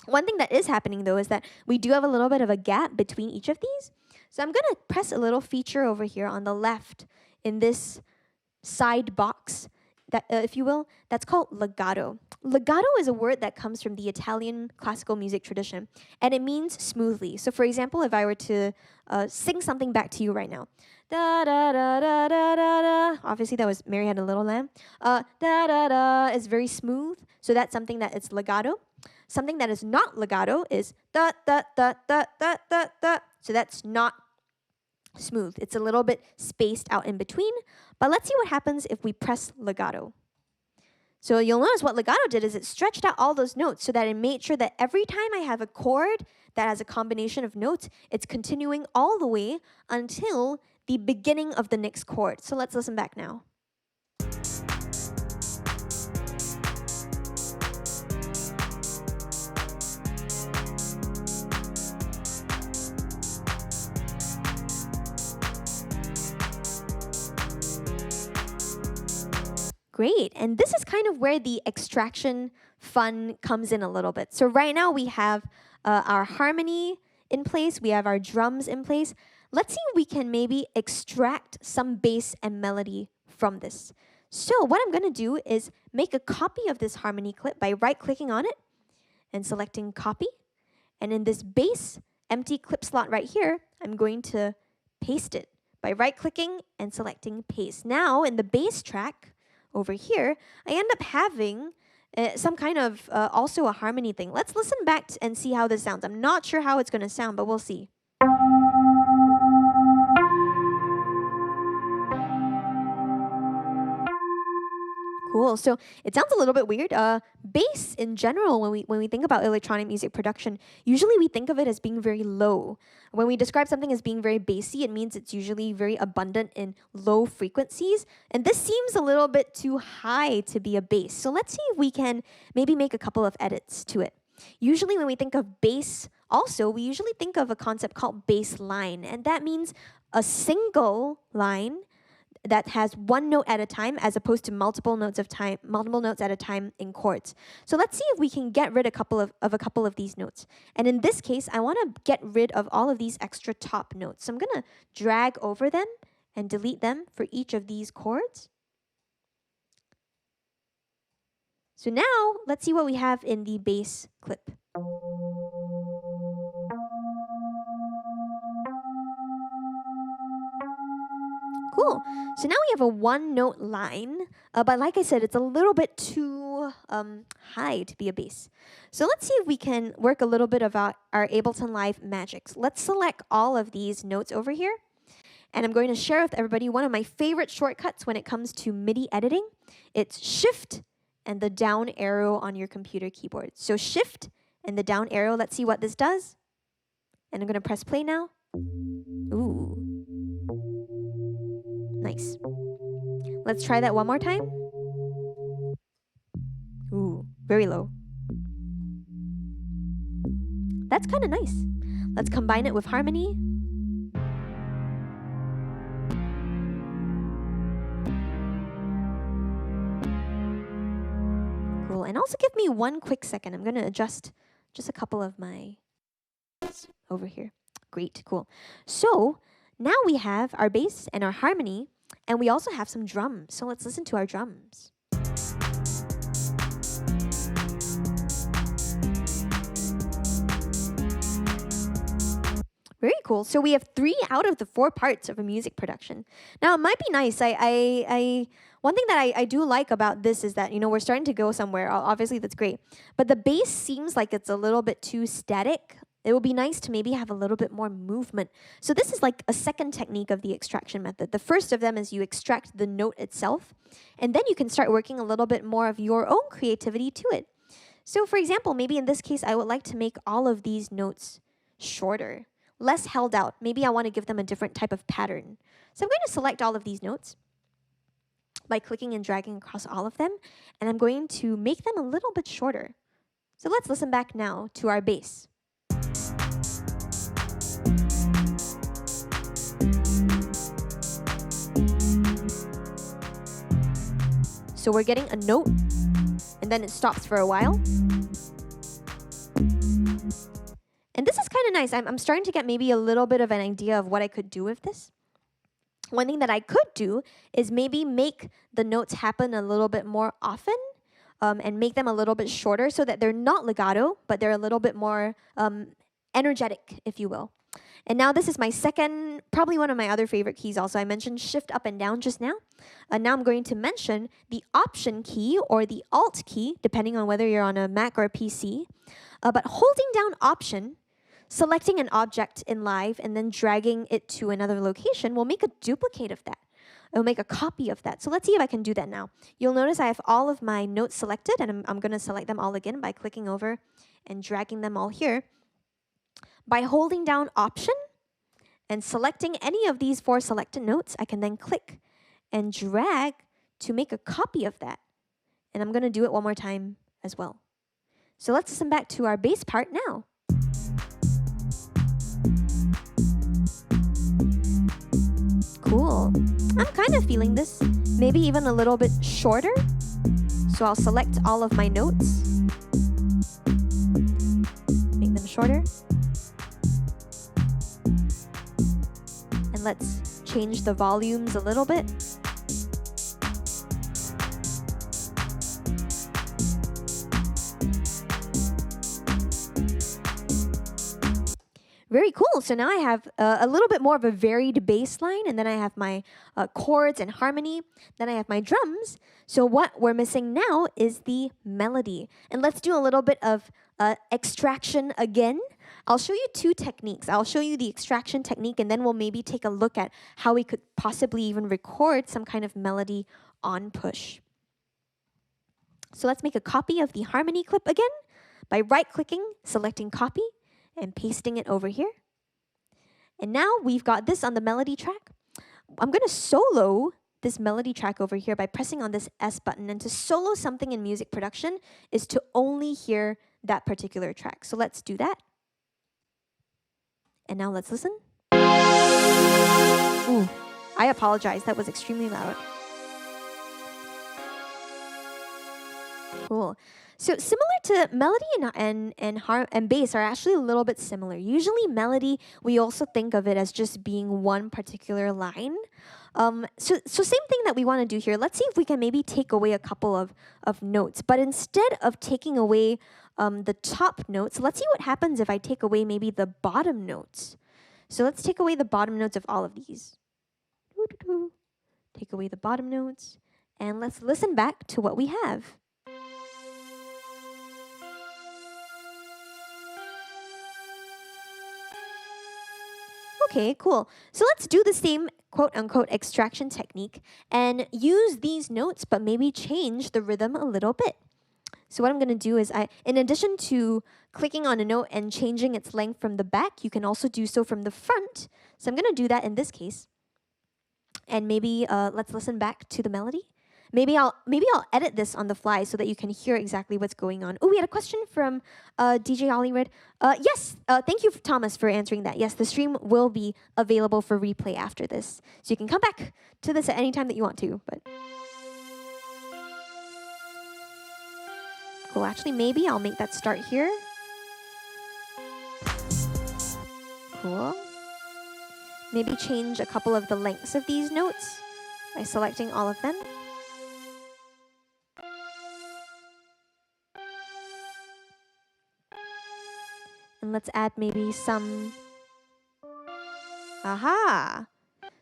One thing that is happening, though, is that we do have a little bit of a gap between each of these. So I'm going to press a little feature over here on the left in this side box, that, if you will, that's called legato. Legato is a word that comes from the Italian classical music tradition, and it means smoothly. So for example, if I were to sing something back to you right now, da da da da da da da. Obviously, that was Mary Had a Little Lamb. Da da da is very smooth, so that's something that it's legato. Something that is not legato is da da da da da da da. So that's not smooth. It's a little bit spaced out in between. But let's see what happens if we press legato. So you'll notice what legato did is it stretched out all those notes so that it made sure that every time I have a chord that has a combination of notes, it's continuing all the way until the beginning of the next chord. So let's listen back now. Great, and this is kind of where the extraction fun comes in a little bit. So right now we have our harmony in place, we have our drums in place. Let's see if we can maybe extract some bass and melody from this. So what I'm going to do is make a copy of this harmony clip by right-clicking on it and selecting copy. And in this bass empty clip slot right here, I'm going to paste it by right-clicking and selecting paste. Now in the bass track, over here, I end up having some kind of also a harmony thing. Let's listen back and see how this sounds. I'm not sure how it's going to sound, but we'll see. Cool. So it sounds a little bit weird. Bass in general, when we think about electronic music production, usually we think of it as being very low. When we describe something as being very bassy, it means it's usually very abundant in low frequencies. And this seems a little bit too high to be a bass. So let's see if we can maybe make a couple of edits to it. Usually when we think of bass, also, we usually think of a concept called bassline. And that means a single line that has one note at a time as opposed to multiple notes at a time in chords. So let's see if we can get rid of a couple of these notes. And in this case, I want to get rid of all of these extra top notes. So I'm going to drag over them and delete them for each of these chords. So now let's see what we have in the bass clip. Cool. So now we have a one-note line, but like I said, it's a little bit too high to be a bass. So let's see if we can work a little bit of our Ableton Live magics. Let's select all of these notes over here, and I'm going to share with everybody one of my favorite shortcuts when it comes to MIDI editing. It's Shift and the down arrow on your computer keyboard. So Shift and the down arrow, let's see what this does. And I'm going to press play now. Ooh. Nice. Let's try that one more time. Ooh, very low. That's kind of nice. Let's combine it with harmony. Cool. And also give me one quick second. I'm going to adjust just a couple of my over here. Great, cool. So now we have our bass and our harmony, and we also have some drums. So let's listen to our drums. Very cool. So we have 3 out of the 4 parts of a music production. Now, it might be nice. One thing that I do like about this is that, you know, we're starting to go somewhere. Obviously, that's great. But the bass seems like it's a little bit too static. It would be nice to maybe have a little bit more movement. So this is like a second technique of the extraction method. The first of them is you extract the note itself, and then you can start working a little bit more of your own creativity to it. So for example, maybe in this case, I would like to make all of these notes shorter, less held out. Maybe I want to give them a different type of pattern. So I'm going to select all of these notes by clicking and dragging across all of them, and I'm going to make them a little bit shorter. So let's listen back now to our bass. So we're getting a note, and then it stops for a while. And this is kind of nice. I'm starting to get maybe a little bit of an idea of what I could do with this. One thing that I could do is maybe make the notes happen a little bit more often, and make them a little bit shorter so that they're not legato, but they're a little bit more energetic, if you will. And now this is my second, probably one of my other favorite keys also. I mentioned shift up and down just now. Now I'm going to mention the option key or the alt key, depending on whether you're on a Mac or a PC. But holding down option, selecting an object in Live, and then dragging it to another location will make a duplicate of that. It'll make a copy of that. So let's see if I can do that now. You'll notice I have all of my notes selected, and I'm going to select them all again by clicking over and dragging them all here. By holding down Option and selecting any of these 4 selected notes, I can then click and drag to make a copy of that. And I'm going to do it one more time as well. So let's listen back to our bass part now. Cool. I'm kind of feeling this. Maybe even a little bit shorter. So I'll select all of my notes. Make them shorter. And let's change the volumes a little bit. Very cool. So now I have a little bit more of a varied bass line, and then I have my chords and harmony. Then I have my drums. So what we're missing now is the melody. And let's do a little bit of extraction again. I'll show you 2 techniques. I'll show you the extraction technique, and then we'll maybe take a look at how we could possibly even record some kind of melody on push. So let's make a copy of the harmony clip again by right-clicking, selecting copy, and pasting it over here. And now we've got this on the melody track. I'm going to solo this melody track over here by pressing on this S button. And to solo something in music production is to only hear that particular track. So let's do that. And now let's listen. Ooh, I apologize. That was extremely loud. Cool. So similar to melody and bass are actually a little bit similar. Usually melody, we also think of it as just being one particular line. So same thing that we want to do here. Let's see if we can maybe take away a couple of notes. But instead of taking away the top notes, let's see what happens if I take away maybe the bottom notes. So let's take away the bottom notes of all of these. Take away the bottom notes. And let's listen back to what we have. Okay, cool. So let's do the same quote-unquote extraction technique and use these notes, but maybe change the rhythm a little bit. So what I'm going to do is, in addition to clicking on a note and changing its length from the back, you can also do so from the front. So I'm going to do that in this case. And maybe let's listen back to the melody. Maybe I'll edit this on the fly so that you can hear exactly what's going on. Oh, we had a question from DJ Hollywood. Yes, thank you, Thomas, for answering that. Yes, the stream will be available for replay after this. So you can come back to this at any time that you want to. But cool, actually, maybe I'll make that start here. Cool. Maybe change a couple of the lengths of these notes by selecting all of them. And let's add maybe some Aha.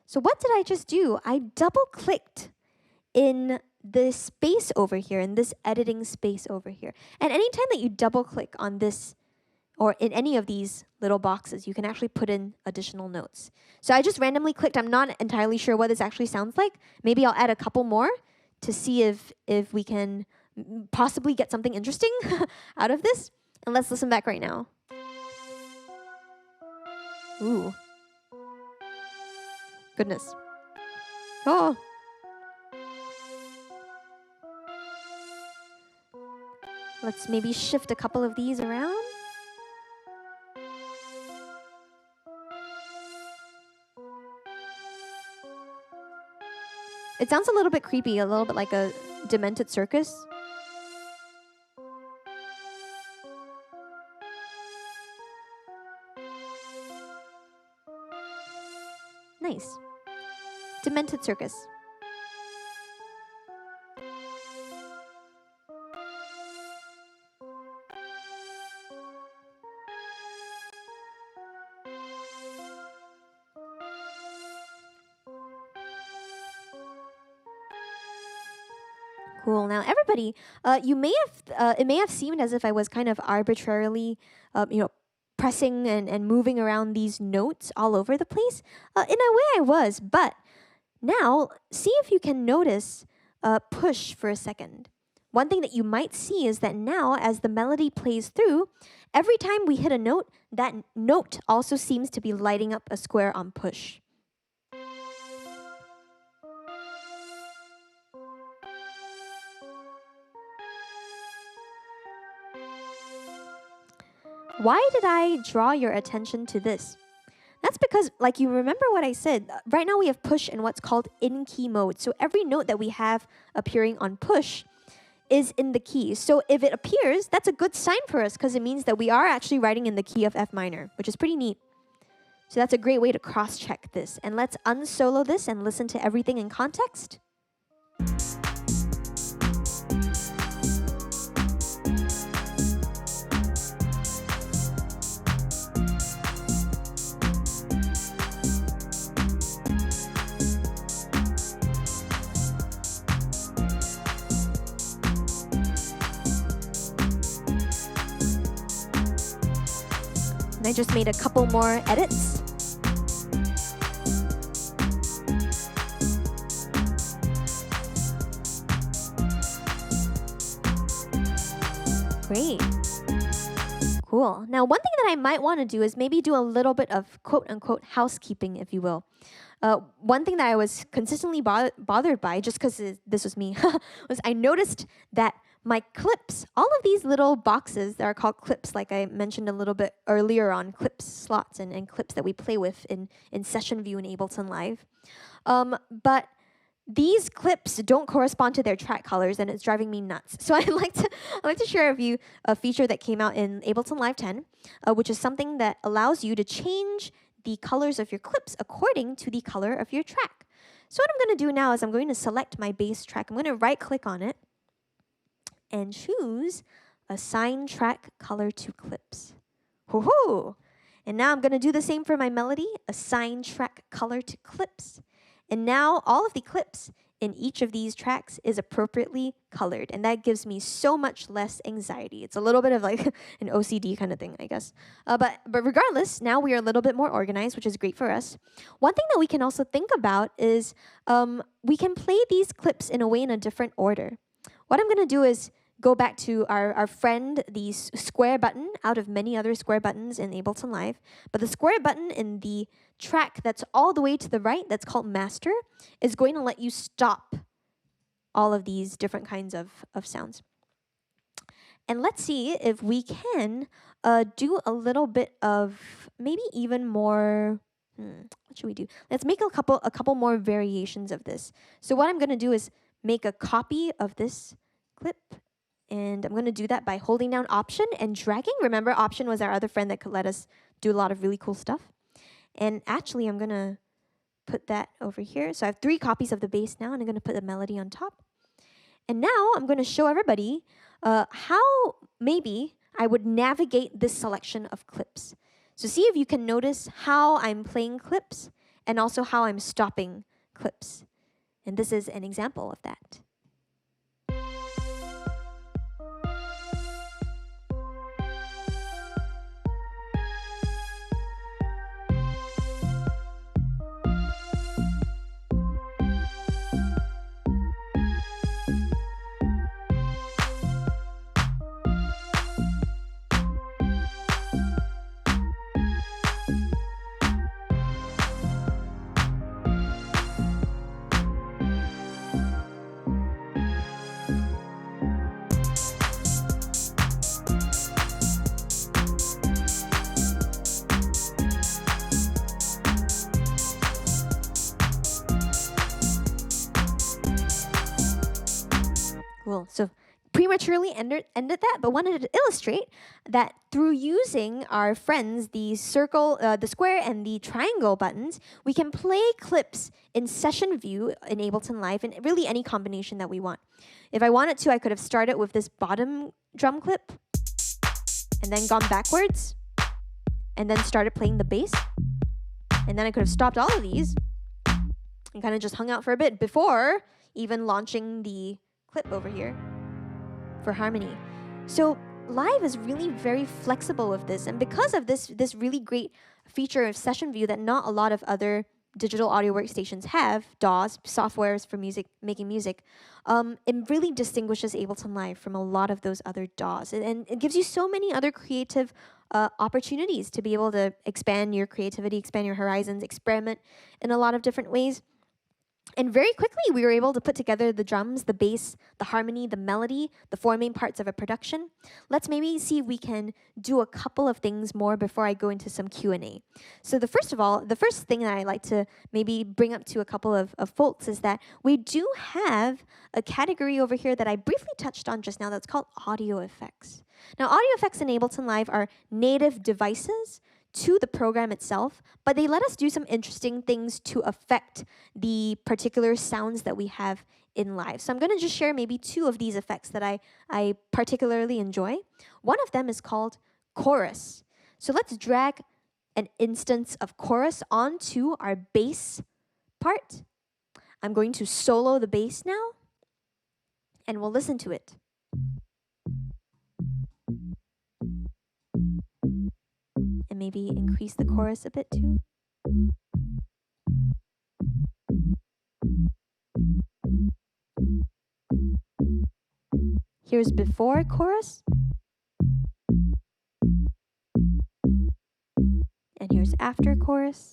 So what did I just do? I double clicked in this space over here, in this editing space over here. And anytime that you double click on this or in any of these little boxes, you can actually put in additional notes. So I just randomly clicked. I'm not entirely sure what this actually sounds like. Maybe I'll add a couple more to see if we can possibly get something interesting out of this. And let's listen back right now. Ooh. Goodness. Oh. Let's maybe shift a couple of these around. It sounds a little bit creepy, a little bit like a demented circus. Nice. Demented circus. Cool. Now, everybody, you may have it may have seemed as if I was kind of arbitrarily, pressing and moving around these notes all over the place. In a way, I was, but now see if you can notice push for a second. One thing that you might see is that now, as the melody plays through, every time we hit a note, that note also seems to be lighting up a square on push. Why did I draw your attention to this? That's because, like, you remember what I said, right now we have push in what's called in-key mode. So every note that we have appearing on push is in the key. So if it appears, that's a good sign for us because it means that we are actually writing in the key of F minor, which is pretty neat. So that's a great way to cross-check this. And let's unsolo this and listen to everything in context. And I just made a couple more edits. Great. Cool. Now, one thing that I might want to do is maybe do a little bit of quote-unquote housekeeping, if you will. One thing that I was consistently bothered by, just because this was me, was I noticed that my clips, all of these little boxes that are called clips, like I mentioned a little bit earlier on, clips slots and clips that we play with in Session View in Ableton Live. But these clips don't correspond to their track colors, and it's driving me nuts. So I'd like to share with you a feature that came out in Ableton Live 10, which is something that allows you to change the colors of your clips according to the color of your track. So what I'm going to do now is I'm going to select my bass track. I'm going to right-click on it and choose Assign Track Color to Clips. Hoo-hoo! And now I'm going to do the same for my melody, Assign Track Color to Clips. And now all of the clips in each of these tracks is appropriately colored. And that gives me so much less anxiety. It's a little bit of like an OCD kind of thing, I guess. But regardless, now we are a little bit more organized, which is great for us. One thing that we can also think about is we can play these clips in a way in a different order. What I'm going to do is go back to our friend, the square button, out of many other square buttons in Ableton Live. But the square button in the track that's all the way to the right, that's called Master, is going to let you stop all of these different kinds of sounds. And let's see if we can do a little bit of maybe even more. What should we do? Let's make a couple more variations of this. So what I'm going to do is make a copy of this clip. And I'm going to do that by holding down Option and dragging. Remember, Option was our other friend that could let us do a lot of really cool stuff. And actually, I'm going to put that over here. So I have 3 copies of the bass now, and I'm going to put the melody on top. And now I'm going to show everybody how maybe I would navigate this selection of clips. So see if you can notice how I'm playing clips and also how I'm stopping clips. And this is an example of that. Cool. So prematurely ended that, but wanted to illustrate that through using our friends, the circle, the square, and the triangle buttons, we can play clips in session view in Ableton Live in really any combination that we want. If I wanted to, I could have started with this bottom drum clip and then gone backwards and then started playing the bass. And then I could have stopped all of these and kind of just hung out for a bit before even launching the clip over here for harmony. So Live is really very flexible with this, and because of this really great feature of session view that not a lot of other digital audio workstations have, DAWs, softwares for making music, it really distinguishes Ableton Live from a lot of those other DAWs, and it gives you so many other creative opportunities to be able to expand your creativity, expand your horizons, experiment in a lot of different ways. And very quickly, we were able to put together the drums, the bass, the harmony, the melody, the four main parts of a production. Let's maybe see if we can do a couple of things more before I go into some Q&A. So the first thing that I like to maybe bring up to a couple of folks is that we do have a category over here that I briefly touched on just now that's called audio effects. Now, audio effects in Ableton Live are native devices to the program itself, but they let us do some interesting things to affect the particular sounds that we have in Live. So I'm going to just share maybe two of these effects that I particularly enjoy. One of them is called chorus. So let's drag an instance of chorus onto our bass part. I'm going to solo the bass now, and we'll listen to it. And maybe increase the chorus a bit too. Here's before chorus. And here's after chorus.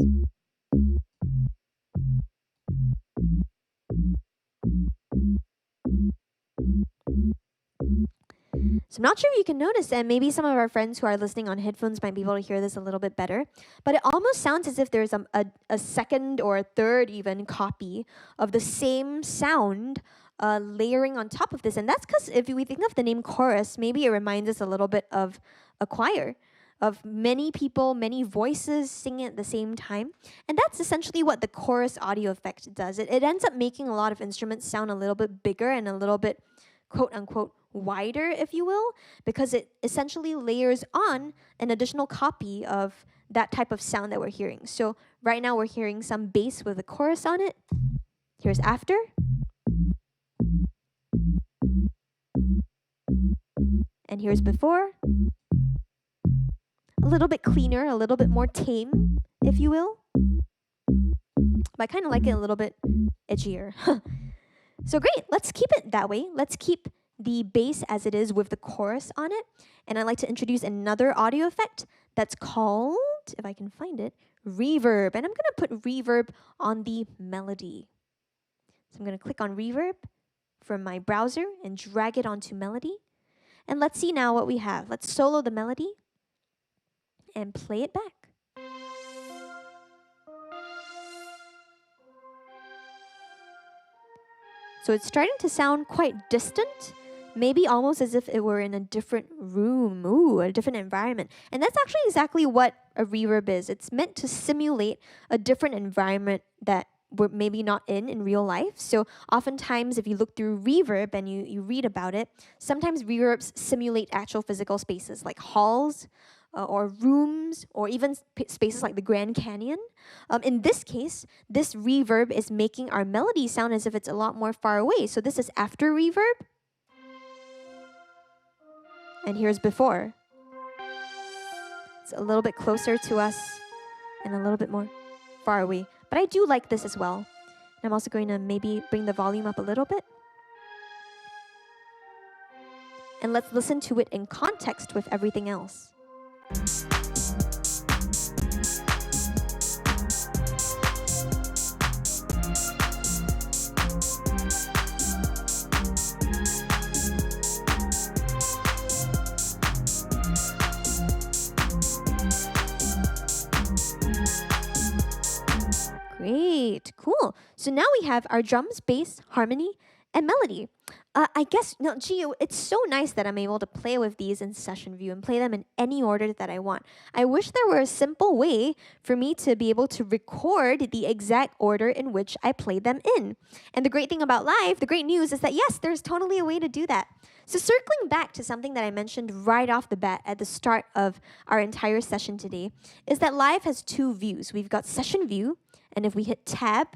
So I'm not sure if you can notice, and maybe some of our friends who are listening on headphones might be able to hear this a little bit better, but it almost sounds as if there's a second or a third even copy of the same sound layering on top of this. And that's because if we think of the name chorus, maybe it reminds us a little bit of a choir, of many people, many voices singing at the same time. And that's essentially what the chorus audio effect does. It ends up making a lot of instruments sound a little bit bigger and a little bit, quote unquote, wider, if you will, because it essentially layers on an additional copy of that type of sound that we're hearing. So right now we're hearing some bass with a chorus on it. Here's after. And here's before. A little bit cleaner, a little bit more tame, if you will. But I kind of like it a little bit edgier. So great, let's keep it that way. Let's keep the bass as it is with the chorus on it. And I'd like to introduce another audio effect that's called, if I can find it, reverb. And I'm going to put reverb on the melody. So I'm going to click on reverb from my browser and drag it onto melody. And let's see now what we have. Let's solo the melody and play it back. So it's starting to sound quite distant, maybe almost as if it were in a different room, a different environment. And that's actually exactly what a reverb is. It's meant to simulate a different environment that we're maybe not in real life. So oftentimes if you look through reverb and you read about it, sometimes reverbs simulate actual physical spaces like halls, or rooms, or even spaces like the Grand Canyon. In this case, this reverb is making our melody sound as if it's a lot more far away. So this is after reverb, and here's before. It's a little bit closer to us and a little bit more far away. But I do like this as well. And I'm also going to maybe bring the volume up a little bit. And let's listen to it in context with everything else. Great, cool. So now we have our drums, bass, harmony, and melody. I guess, no, gee, it's so nice that I'm able to play with these in session view and play them in any order that I want. I wish there were a simple way for me to be able to record the exact order in which I play them in. And the great thing about live, the great news is that yes, there's totally a way to do that. So circling back to something that I mentioned right off the bat at the start of our entire session today, is that live has two views. We've got session view, and if we hit tab,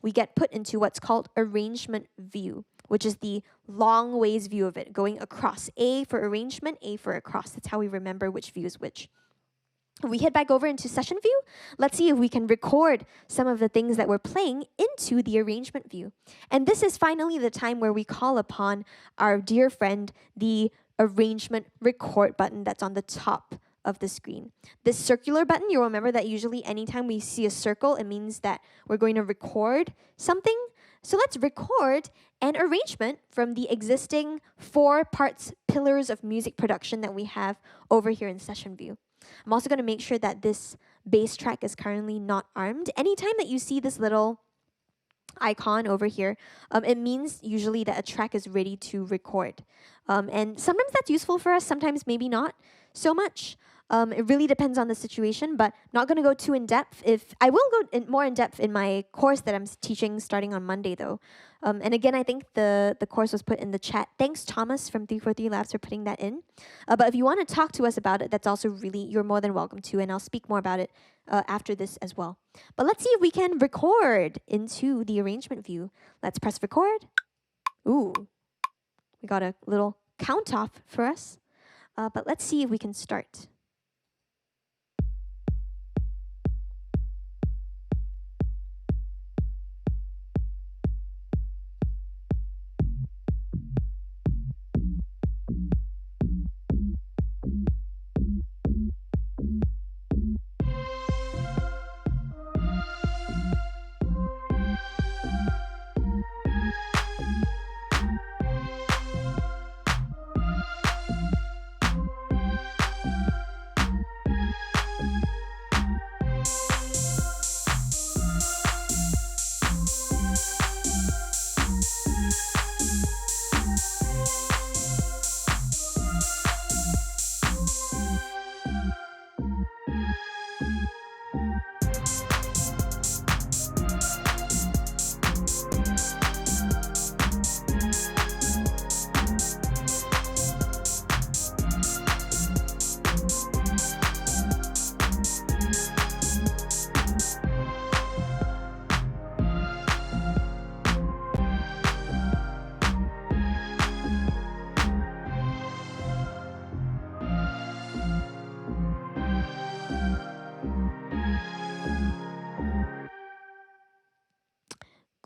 we get put into what's called arrangement view, which is the long ways view of it, going across. A for arrangement, A for across. That's how we remember which view is which. If we head back over into session view, let's see if we can record some of the things that we're playing into the arrangement view. And this is finally the time where we call upon our dear friend, the arrangement record button that's on the top of the screen. This circular button, you'll remember that usually anytime we see a circle, it means that we're going to record something. So let's record an arrangement from the existing 4 parts pillars of music production that we have over here in session view. I'm also going to make sure that this bass track is currently not armed. Anytime that you see this little icon over here, it means usually that a track is ready to record. And sometimes that's useful for us, sometimes maybe not so much. It really depends on the situation, but I'm not going to go too in-depth. I will go more in-depth in my course that I'm teaching starting on Monday, though. And again, I think the course was put in the chat. Thanks, Thomas from 343 Labs, for putting that in. But if you want to talk to us about it, that's also really, you're more than welcome to, and I'll speak more about it after this as well. But let's see if we can record into the arrangement view. Let's press record. Ooh, we got a little count off for us. But let's see if we can start.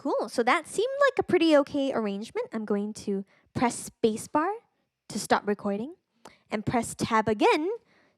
Cool, so that seemed like a pretty okay arrangement. I'm going to press spacebar to stop recording and press tab again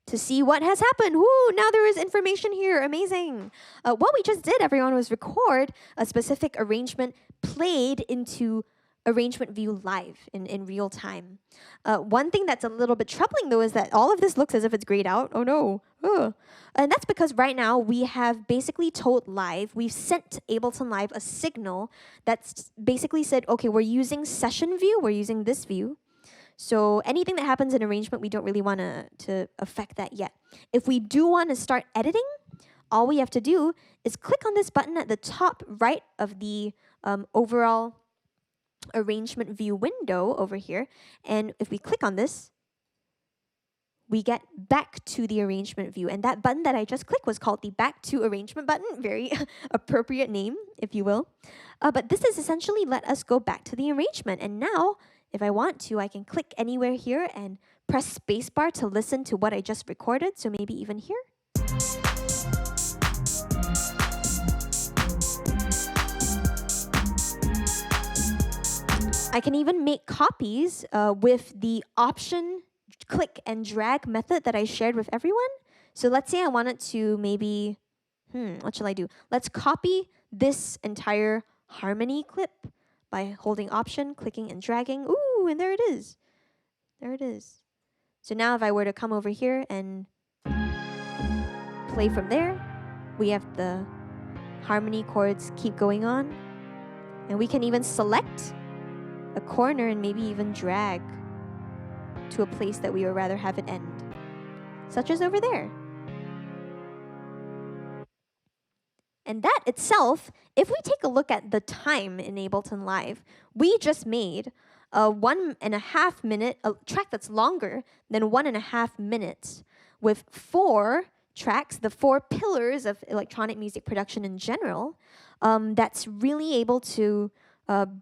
to see what has happened. Woo, now there is information here, amazing. What we just did, everyone, was record a specific arrangement played into arrangement view live in real time. One thing that's a little bit troubling, though, is that all of this looks as if it's grayed out. Oh no. Ugh. And that's because right now we have basically told live, we've sent Ableton Live a signal that's basically said, okay, we're using session view, we're using this view. So anything that happens in arrangement, we don't really want to affect that yet. If we do want to start editing, all we have to do is click on this button at the top right of the overall arrangement view window over here. And if we click on this, we get back to the arrangement view. And that button that I just clicked was called the Back to Arrangement button. Very appropriate name, if you will. But this is essentially let us go back to the arrangement. And now, if I want to, I can click anywhere here and press spacebar to listen to what I just recorded. So maybe even here. I can even make copies with the option click and drag method that I shared with everyone. So let's say I wanted to maybe, what shall I do? Let's copy this entire harmony clip by holding option, clicking and dragging. Ooh, and there it is. There it is. So now if I were to come over here and play from there, we have the harmony chords keep going on. And we can even select a corner and maybe even drag to a place that we would rather have it end, such as over there. And that itself, if we take a look at the time in Ableton Live, we just made a 1.5 minute, a track that's longer than 1.5 minutes with 4 tracks, the 4 pillars of electronic music production in general, that's really able to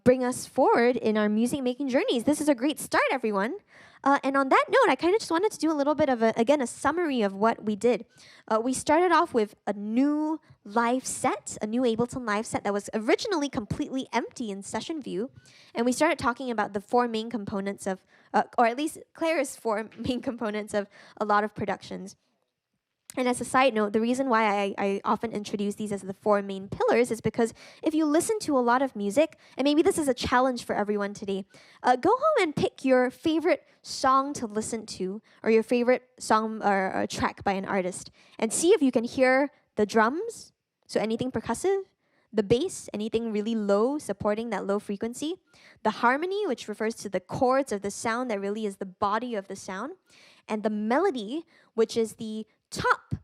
bring us forward in our music making journeys. This is a great start, everyone. And on that note, I kind of just wanted to do a little bit of, a summary of what we did. We started off with a new live set, a new Ableton live set that was originally completely empty in session view. And we started talking about the 4 main components of, or at least Claire's 4 main components of a lot of productions. And as a side note, the reason why I often introduce these as the 4 main pillars is because if you listen to a lot of music, and maybe this is a challenge for everyone today, go home and pick your favorite song to listen to, or your favorite song or track by an artist, and see if you can hear the drums, so anything percussive, the bass, anything really low, supporting that low frequency, the harmony, which refers to the chords of the sound that really is the body of the sound, and the melody, which is the top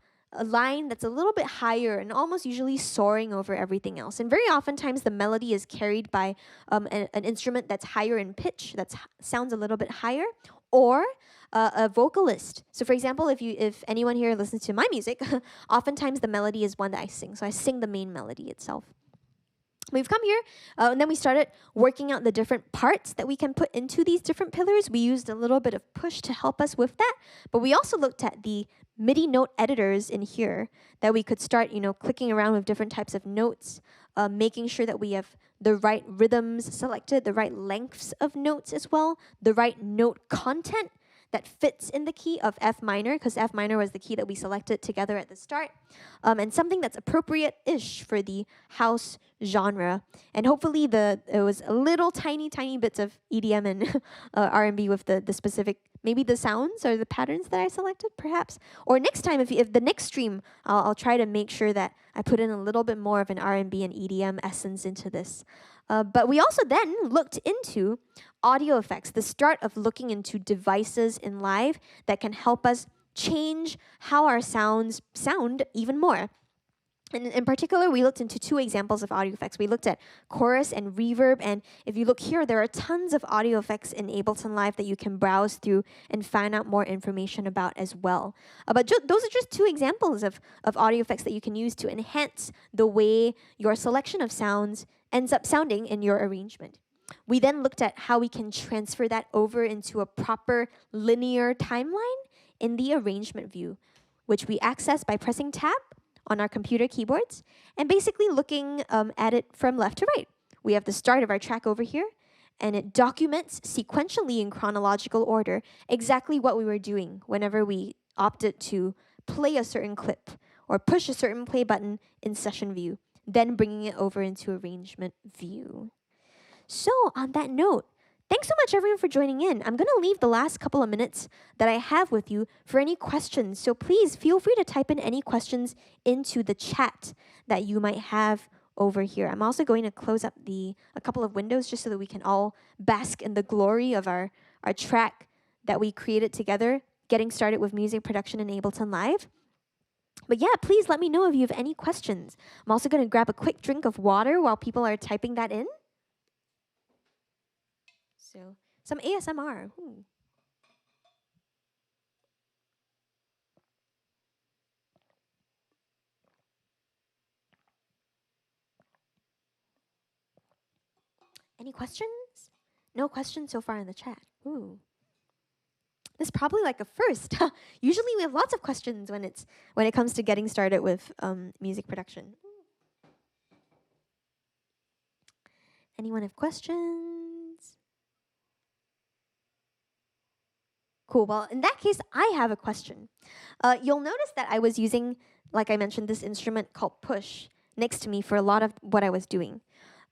line that's a little bit higher and almost usually soaring over everything else. And very oftentimes the melody is carried by an instrument that's higher in pitch, that sounds a little bit higher, or a vocalist. So for example, if anyone here listens to my music, oftentimes the melody is one that I sing. So I sing the main melody itself. We've come here, and then we started working out the different parts that we can put into these different pillars. We used a little bit of push to help us with that, but we also looked at the MIDI note editors in here that we could start, clicking around with different types of notes, making sure that we have the right rhythms selected, the right lengths of notes as well, the right note content that fits in the key of F minor, because F minor was the key that we selected together at the start, and something that's appropriate-ish for the house genre. And hopefully it was a little tiny bits of EDM and R&B with the specific, maybe the sounds or the patterns that I selected, perhaps. Or next time, if the next stream, I'll try to make sure that I put in a little bit more of an R&B and EDM essence into this. But we also then looked into audio effects, the start of looking into devices in live that can help us change how our sounds sound even more. And in particular, we looked into 2 examples of audio effects. We looked at chorus and reverb, and if you look here, there are tons of audio effects in Ableton Live that you can browse through and find out more information about as well. But those are just 2 examples of audio effects that you can use to enhance the way your selection of sounds ends up sounding in your arrangement. We then looked at how we can transfer that over into a proper linear timeline in the arrangement view, which we access by pressing tab on our computer keyboards and basically looking at it from left to right. We have the start of our track over here, and it documents sequentially in chronological order exactly what we were doing whenever we opted to play a certain clip or push a certain play button in session view, then bringing it over into arrangement view. So on that note, thanks so much everyone for joining in. I'm going to leave the last couple of minutes that I have with you for any questions. So please feel free to type in any questions into the chat that you might have over here. I'm also going to close up a couple of windows just so that we can all bask in the glory of our track that we created together, getting started with music production in Ableton Live. But yeah, please let me know if you have any questions. I'm also going to grab a quick drink of water while people are typing that in. So, some ASMR. Ooh. Any questions? No questions so far in the chat. Ooh. This is probably like a first. Usually we have lots of questions when it comes to getting started with music production. Anyone have questions? Cool. Well, in that case, I have a question. You'll notice that I was using, like I mentioned, this instrument called push next to me for a lot of what I was doing.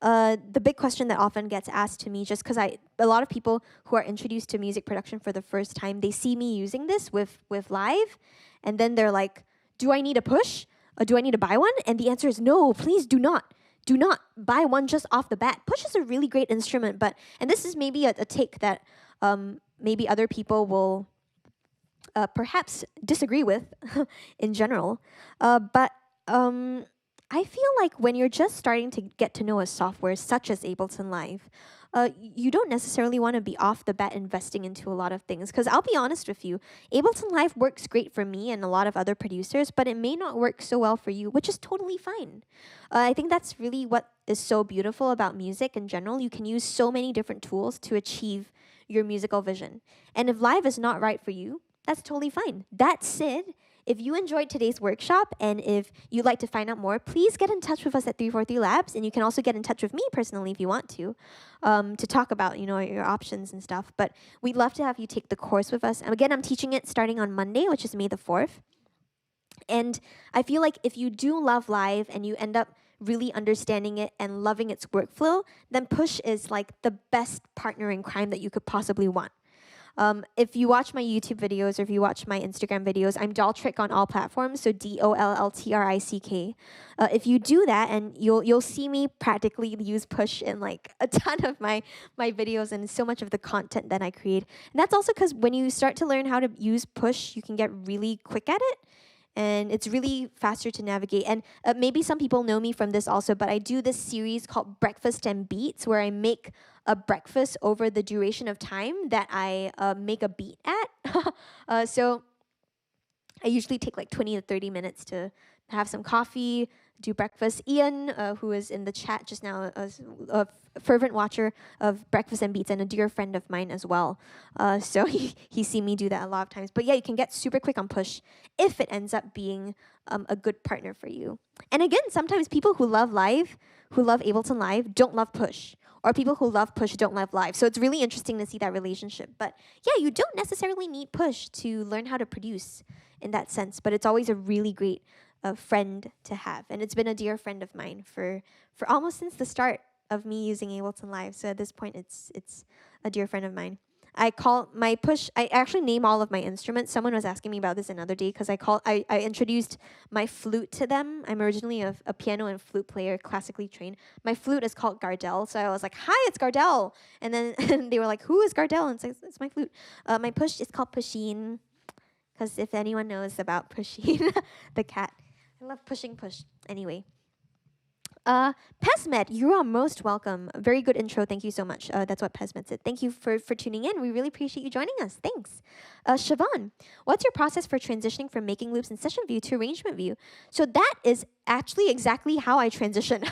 The big question that often gets asked to me, just because a lot of people who are introduced to music production for the first time, they see me using this with live, and then they're like, do I need a push? Do I need to buy one? And the answer is no, please do not. Do not buy one just off the bat. Push is a really great instrument, and this is maybe a take that maybe other people will perhaps disagree with in general. But I feel like when you're just starting to get to know a software such as Ableton Live, you don't necessarily want to be off the bat investing into a lot of things. Because I'll be honest with you, Ableton Live works great for me and a lot of other producers, but it may not work so well for you, which is totally fine. I think that's really what is so beautiful about music in general. You can use so many different tools to achieve your musical vision. And if Live is not right for you, that's totally fine. That said, if you enjoyed today's workshop and if you'd like to find out more, please get in touch with us at 343 Labs, and you can also get in touch with me personally if you want to talk about, your options and stuff. But we'd love to have you take the course with us. And again, I'm teaching it starting on Monday, which is May the 4th. And I feel like if you do love Live and you end up really understanding it and loving its workflow, then Push is like the best partner in crime that you could possibly want. If you watch my YouTube videos or if you watch my Instagram videos, I'm dolltr on all platforms, so DOLLTRICK. If you do that, and you'll see me practically use Push in like a ton of my videos and so much of the content that I create. And that's also because when you start to learn how to use Push, you can get really quick at it. And it's really faster to navigate. And maybe some people know me from this also, but I do this series called Breakfast and Beats, where I make a breakfast over the duration of time that I make a beat at. So I usually take like 20 to 30 minutes to have some coffee, do breakfast. Ian, who is in the chat just now, a fervent watcher of Breakfast and Beats and a dear friend of mine as well. So he's seen me do that a lot of times. But yeah, you can get super quick on Push if it ends up being a good partner for you. And again, sometimes people who love Live, who love Ableton Live, don't love Push. Or people who love Push don't love Live. So it's really interesting to see that relationship. But yeah, you don't necessarily need Push to learn how to produce in that sense. But it's always a really great friend to have. And it's been a dear friend of mine for almost since the start of me using Ableton Live. So at this point, it's a dear friend of mine. I call my Push, I actually name all of my instruments. Someone was asking me about this another day because I introduced my flute to them. I'm originally a piano and flute player, classically trained. My flute is called Gardel, so I was like, hi, it's Gardel. And then and they were like, who is Gardel? And it's my flute. My Push is called Pusheen, because if anyone knows about Pusheen, the cat. I love pushing Push. Anyway. Pesmet, you are most welcome. Very good intro. Thank you so much. That's what Pesmet said. Thank you for tuning in. We really appreciate you joining us. Thanks. Siobhan, what's your process for transitioning from making loops in session view to arrangement view? So that is actually exactly how I transition.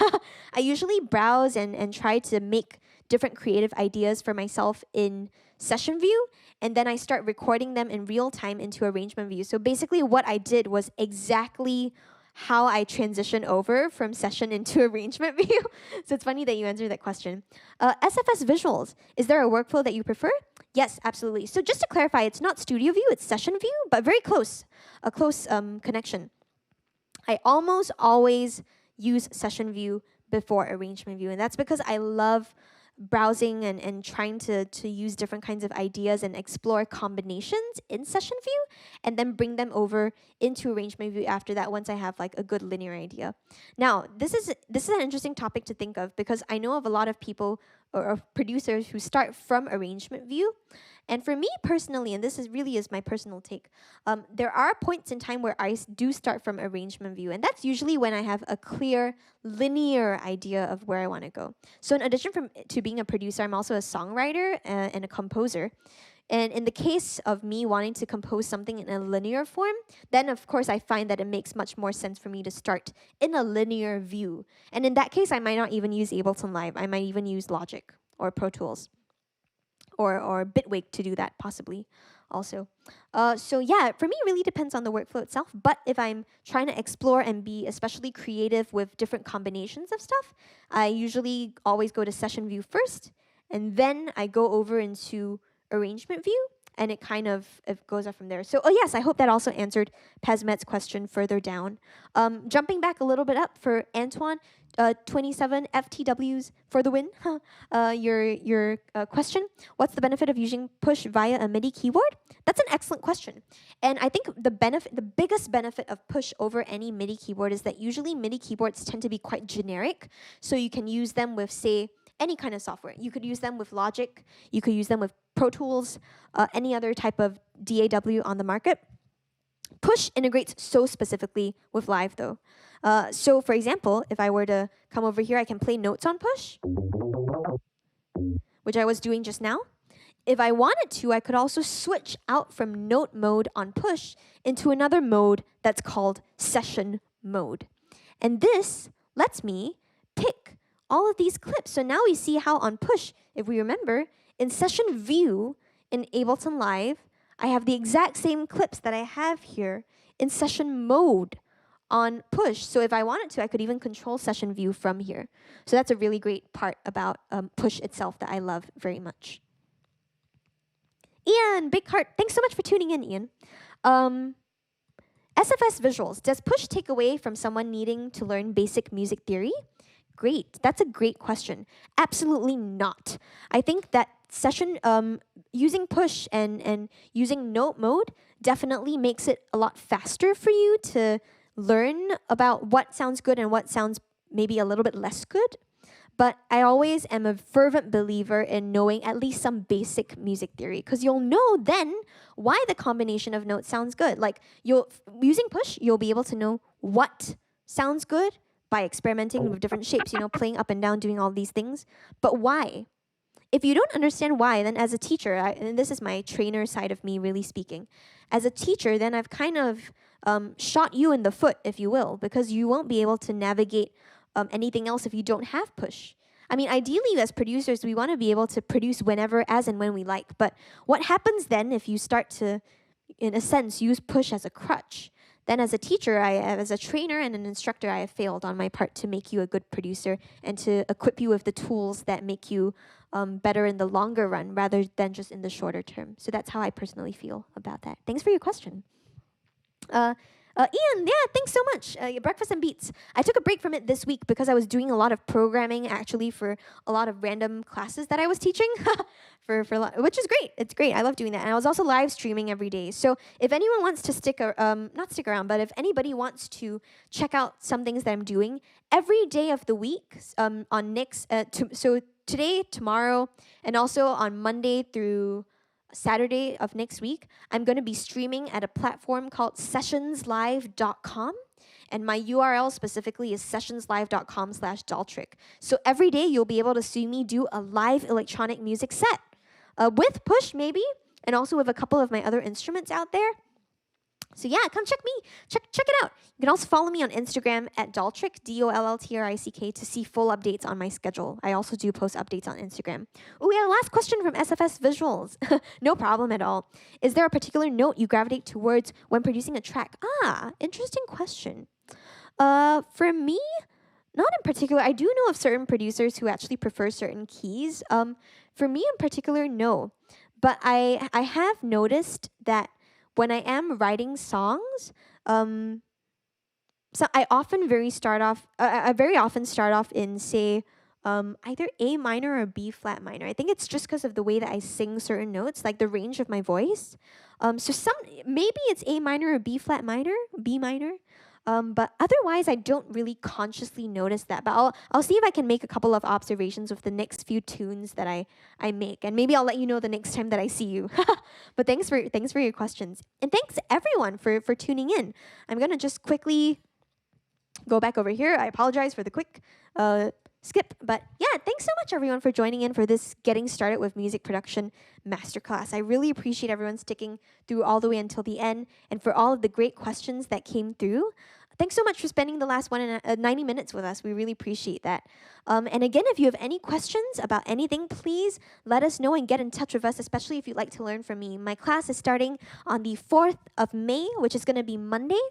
I usually browse and try to make different creative ideas for myself in session view, and then I start recording them in real time into arrangement view. So basically what I did was exactly how I transition over from session into arrangement view. So it's funny that you answered that question. SFS visuals, is there a workflow that you prefer? Yes, absolutely. So just to clarify, it's not studio view, it's session view, but very close, a close connection. I almost always use session view before arrangement view, and that's because I love browsing and trying to use different kinds of ideas and explore combinations in session view and then bring them over into arrangement view after that once I have like a good linear idea. Now, this is an interesting topic to think of because I know of a lot of people or producers who start from arrangement view. And for me personally, and this really is my personal take, there are points in time where I do start from arrangement view. And that's usually when I have a clear, linear idea of where I want to go. So in addition to being a producer, I'm also a songwriter and a composer. And in the case of me wanting to compose something in a linear form, then of course I find that it makes much more sense for me to start in a linear view. And in that case, I might not even use Ableton Live. I might even use Logic. or Pro Tools or Bitwig to do that possibly also. So yeah, for me, it really depends on the workflow itself. But if I'm trying to explore and be especially creative with different combinations of stuff, I usually always go to session view first, and then I go over into arrangement view, and it kind of it goes up from there. So, oh yes, I hope that also answered Pezmet's question further down. Jumping back a little bit up for Antoine, 27 FTWs for the win. Your question, what's the benefit of using push via a MIDI keyboard? That's an excellent question. And I think the biggest benefit of push over any MIDI keyboard is that usually MIDI keyboards tend to be quite generic. So you can use them with, say, any kind of software. You could use them with Logic. You could use them with Pro Tools, any other type of DAW on the market. Push integrates so specifically with Live, though. So, for example, if I were to come over here, I can play notes on push, which I was doing just now. If I wanted to, I could also switch out from note mode on push into another mode that's called session mode. And this lets me pick all of these clips. So now we see how on push, if we remember, in session view in Ableton Live, I have the exact same clips that I have here in session mode on push. So if I wanted to, I could even control session view from here. So that's a really great part about push itself that I love very much. Ian, big heart. Thanks so much for tuning in, Ian. SFS visuals. Does push take away from someone needing to learn basic music theory? Great. That's a great question. Absolutely not. I think that session using push and using note mode definitely makes it a lot faster for you to learn about what sounds good and what sounds maybe a little bit less good. But I always am a fervent believer in knowing at least some basic music theory, because you'll know then why the combination of notes sounds good. Like using push, you'll be able to know what sounds good by experimenting with different shapes, playing up and down, doing all these things. But why? If you don't understand why, then as a teacher, and this is my trainer side of me really speaking, as a teacher, then I've kind of shot you in the foot, if you will, because you won't be able to navigate anything else if you don't have push. I mean, ideally, as producers, we want to be able to produce whenever, as and when we like. But what happens then if you start to, in a sense, use push as a crutch? Then as a teacher, as a trainer and an instructor, I have failed on my part to make you a good producer and to equip you with the tools that make you better in the longer run rather than just in the shorter term. So that's how I personally feel about that. Thanks for your question. Ian, yeah, thanks so much. Breakfast and Beats. I took a break from it this week because I was doing a lot of programming actually for a lot of random classes that I was teaching, which is great. It's great. I love doing that. And I was also live streaming every day. So if anyone wants to not stick around, but if anybody wants to check out some things that I'm doing every day of the week on Nick's, so today, tomorrow, and also on Monday through Saturday of next week, I'm going to be streaming at a platform called sessionslive.com. And my URL specifically is sessionslive.com/dolltr. So every day you'll be able to see me do a live electronic music set with push maybe, and also with a couple of my other instruments out there. So yeah, come check it out. You can also follow me on Instagram at dolltrick, DOLLTRICK, to see full updates on my schedule. I also do post updates on Instagram. Oh, we had a last question from SFS Visuals. No problem at all. Is there a particular note you gravitate towards when producing a track? Interesting question. For me, not in particular. I do know of certain producers who actually prefer certain keys. For me in particular, no. But I have noticed that when I am writing songs, so I very often start off in, say, either A minor or B flat minor. I think it's just because of the way that I sing certain notes, like the range of my voice. So maybe it's A minor or B flat minor, B minor. But otherwise, I don't really consciously notice that. But I'll see if I can make a couple of observations with the next few tunes that I make, and maybe I'll let you know the next time that I see you. But thanks for your questions, and thanks everyone for tuning in. I'm gonna just quickly go back over here. I apologize for the quick skip, but yeah, thanks so much everyone for joining in for this Getting Started with Music Production Masterclass. I really appreciate everyone sticking through all the way until the end, and for all of the great questions that came through. thanks so much for spending the last 90 minutes with us. We really appreciate that. And again, if you have any questions about anything, please let us know and get in touch with us, especially if you'd like to learn from me. My class is starting on the 4th of May, which is going to be Monday,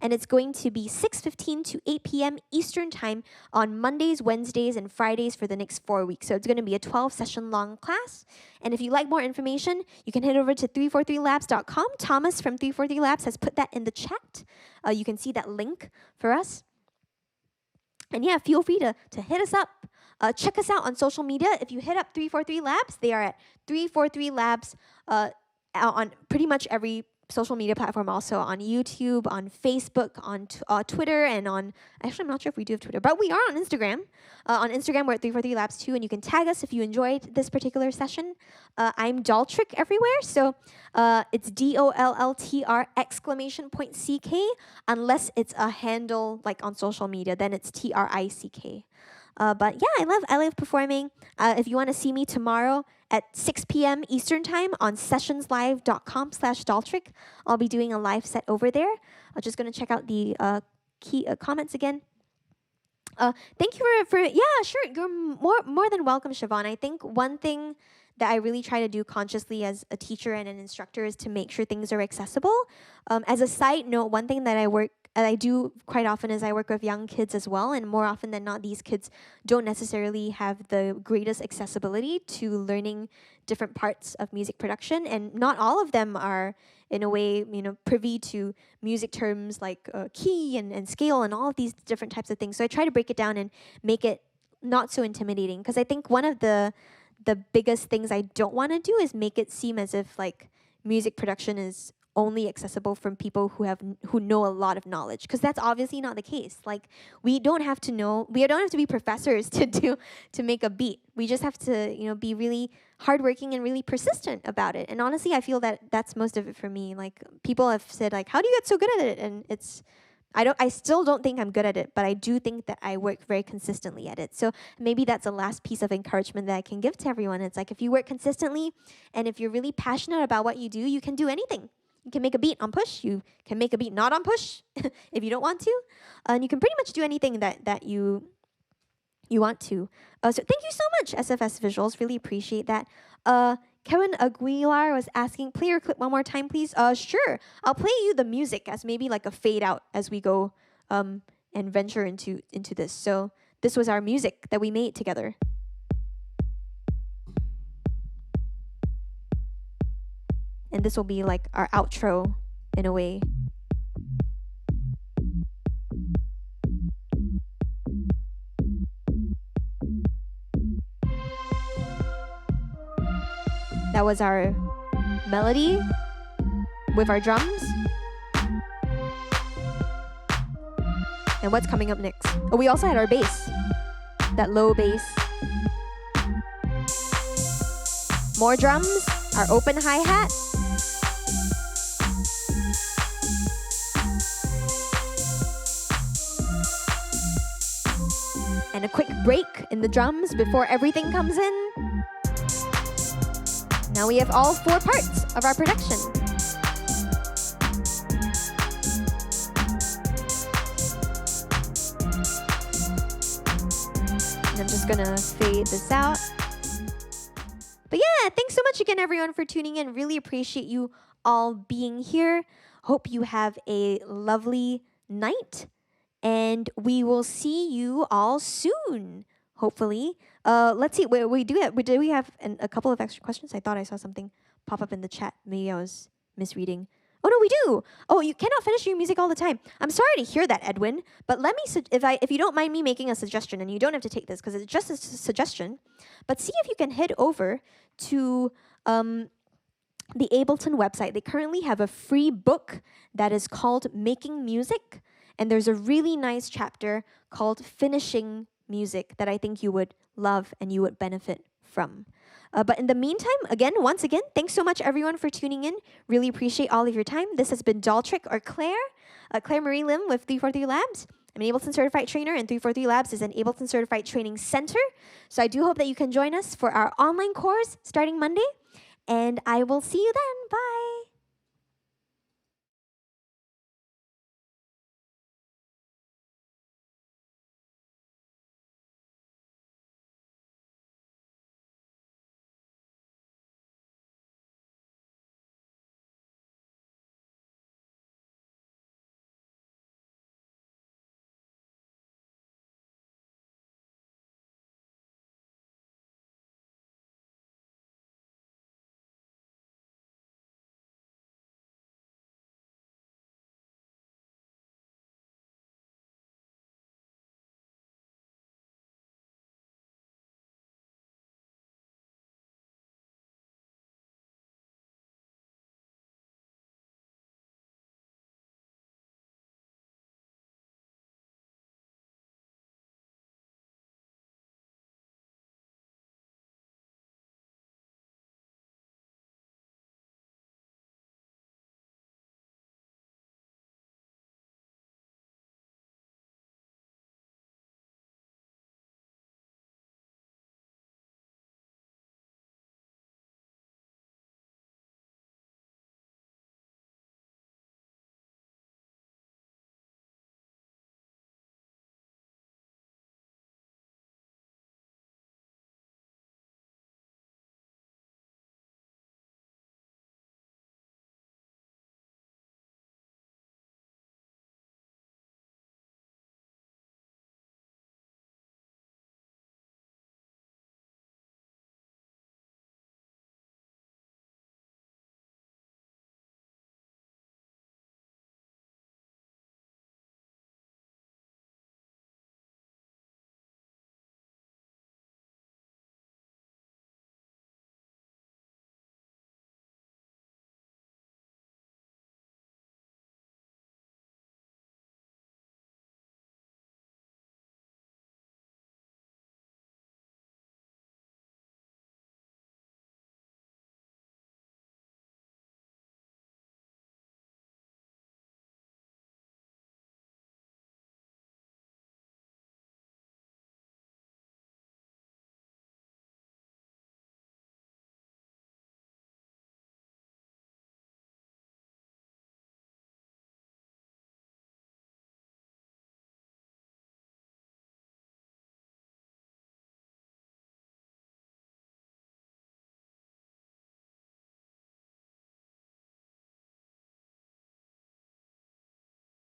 and it's going to be 6:15 to 8 p.m. Eastern Time on Mondays, Wednesdays, and Fridays for the next 4 weeks. So it's going to be a 12-session long class. And if you'd like more information, you can head over to 343labs.com. Thomas from 343 Labs has put that in the chat. You can see that link for us. And yeah, feel free to hit us up. Check us out on social media. If you hit up 343 Labs, they are at 343 Labs on pretty much every social media platform, also on YouTube, on Facebook, on Twitter, and on, actually, I'm not sure if we do have Twitter, but we are on Instagram. On Instagram, we're at 343 Labs too, and you can tag us if you enjoyed this particular session. I'm dolltr everywhere, so it's DOLLTR !CK, unless it's a handle like on social media, then it's TRICK. But yeah, I love performing. If you want to see me tomorrow at 6 p.m. Eastern Time on sessionslive.com/dolltr, I'll be doing a live set over there. I'm just going to check out the key comments again. Thank you for yeah, sure. You're more than welcome, Siobhan. I think one thing that I really try to do consciously as a teacher and an instructor is to make sure things are accessible. As a side note, one thing that I do quite often is I work with young kids as well, and more often than not, these kids don't necessarily have the greatest accessibility to learning different parts of music production, and not all of them are, in a way, privy to music terms like key and scale and all of these different types of things. So I try to break it down and make it not so intimidating, because I think one of the biggest things I don't want to do is make it seem as if like music production is only accessible from people who know a lot of knowledge, because that's obviously not the case. Like, we don't have to be professors to make a beat. We just have to be really hardworking and really persistent about it. And honestly, I feel that that's most of it for me. Like, people have said like, how do you get so good at it? And I still don't think I'm good at it, but I do think that I work very consistently at it. So maybe that's the last piece of encouragement that I can give to everyone. It's like, if you work consistently and if you're really passionate about what you do, you can do anything. You can make a beat on push. You can make a beat not on push if you don't want to. And you can pretty much do anything that you want to. So thank you so much, SFS Visuals. Really appreciate that. Kevin Aguilar was asking, play your clip one more time, please. Sure. I'll play you the music as maybe like a fade out as we go and venture into this. So this was our music that we made together. And this will be like our outro in a way. That was our melody with our drums. And what's coming up next? Oh, we also had our bass, that low bass. More drums, our open hi-hat. And a quick break in the drums before everything comes in. Now we have all 4 parts of our production. And I'm just gonna fade this out. But yeah, thanks so much again, everyone, for tuning in. Really appreciate you all being here. Hope you have a lovely night. And we will see you all soon, hopefully. Let's see. Do we have a couple of extra questions? I thought I saw something pop up in the chat. Maybe I was misreading. Oh no, we do. Oh, you cannot finish your music all the time. I'm sorry to hear that, Edwin. But let me, if you don't mind me making a suggestion, and you don't have to take this because it's just a suggestion, but see if you can head over to the Ableton website. They currently have a free book that is called Making Music. And there's a really nice chapter called Finishing Music that I think you would love and you would benefit from. But in the meantime, once again, thanks so much, everyone, for tuning in. Really appreciate all of your time. This has been dolltr or Claire, Claire Marie Lim with 343 Labs. I'm an Ableton-Certified trainer, and 343 Labs is an Ableton-Certified training center. So I do hope that you can join us for our online course starting Monday. And I will see you then. Bye.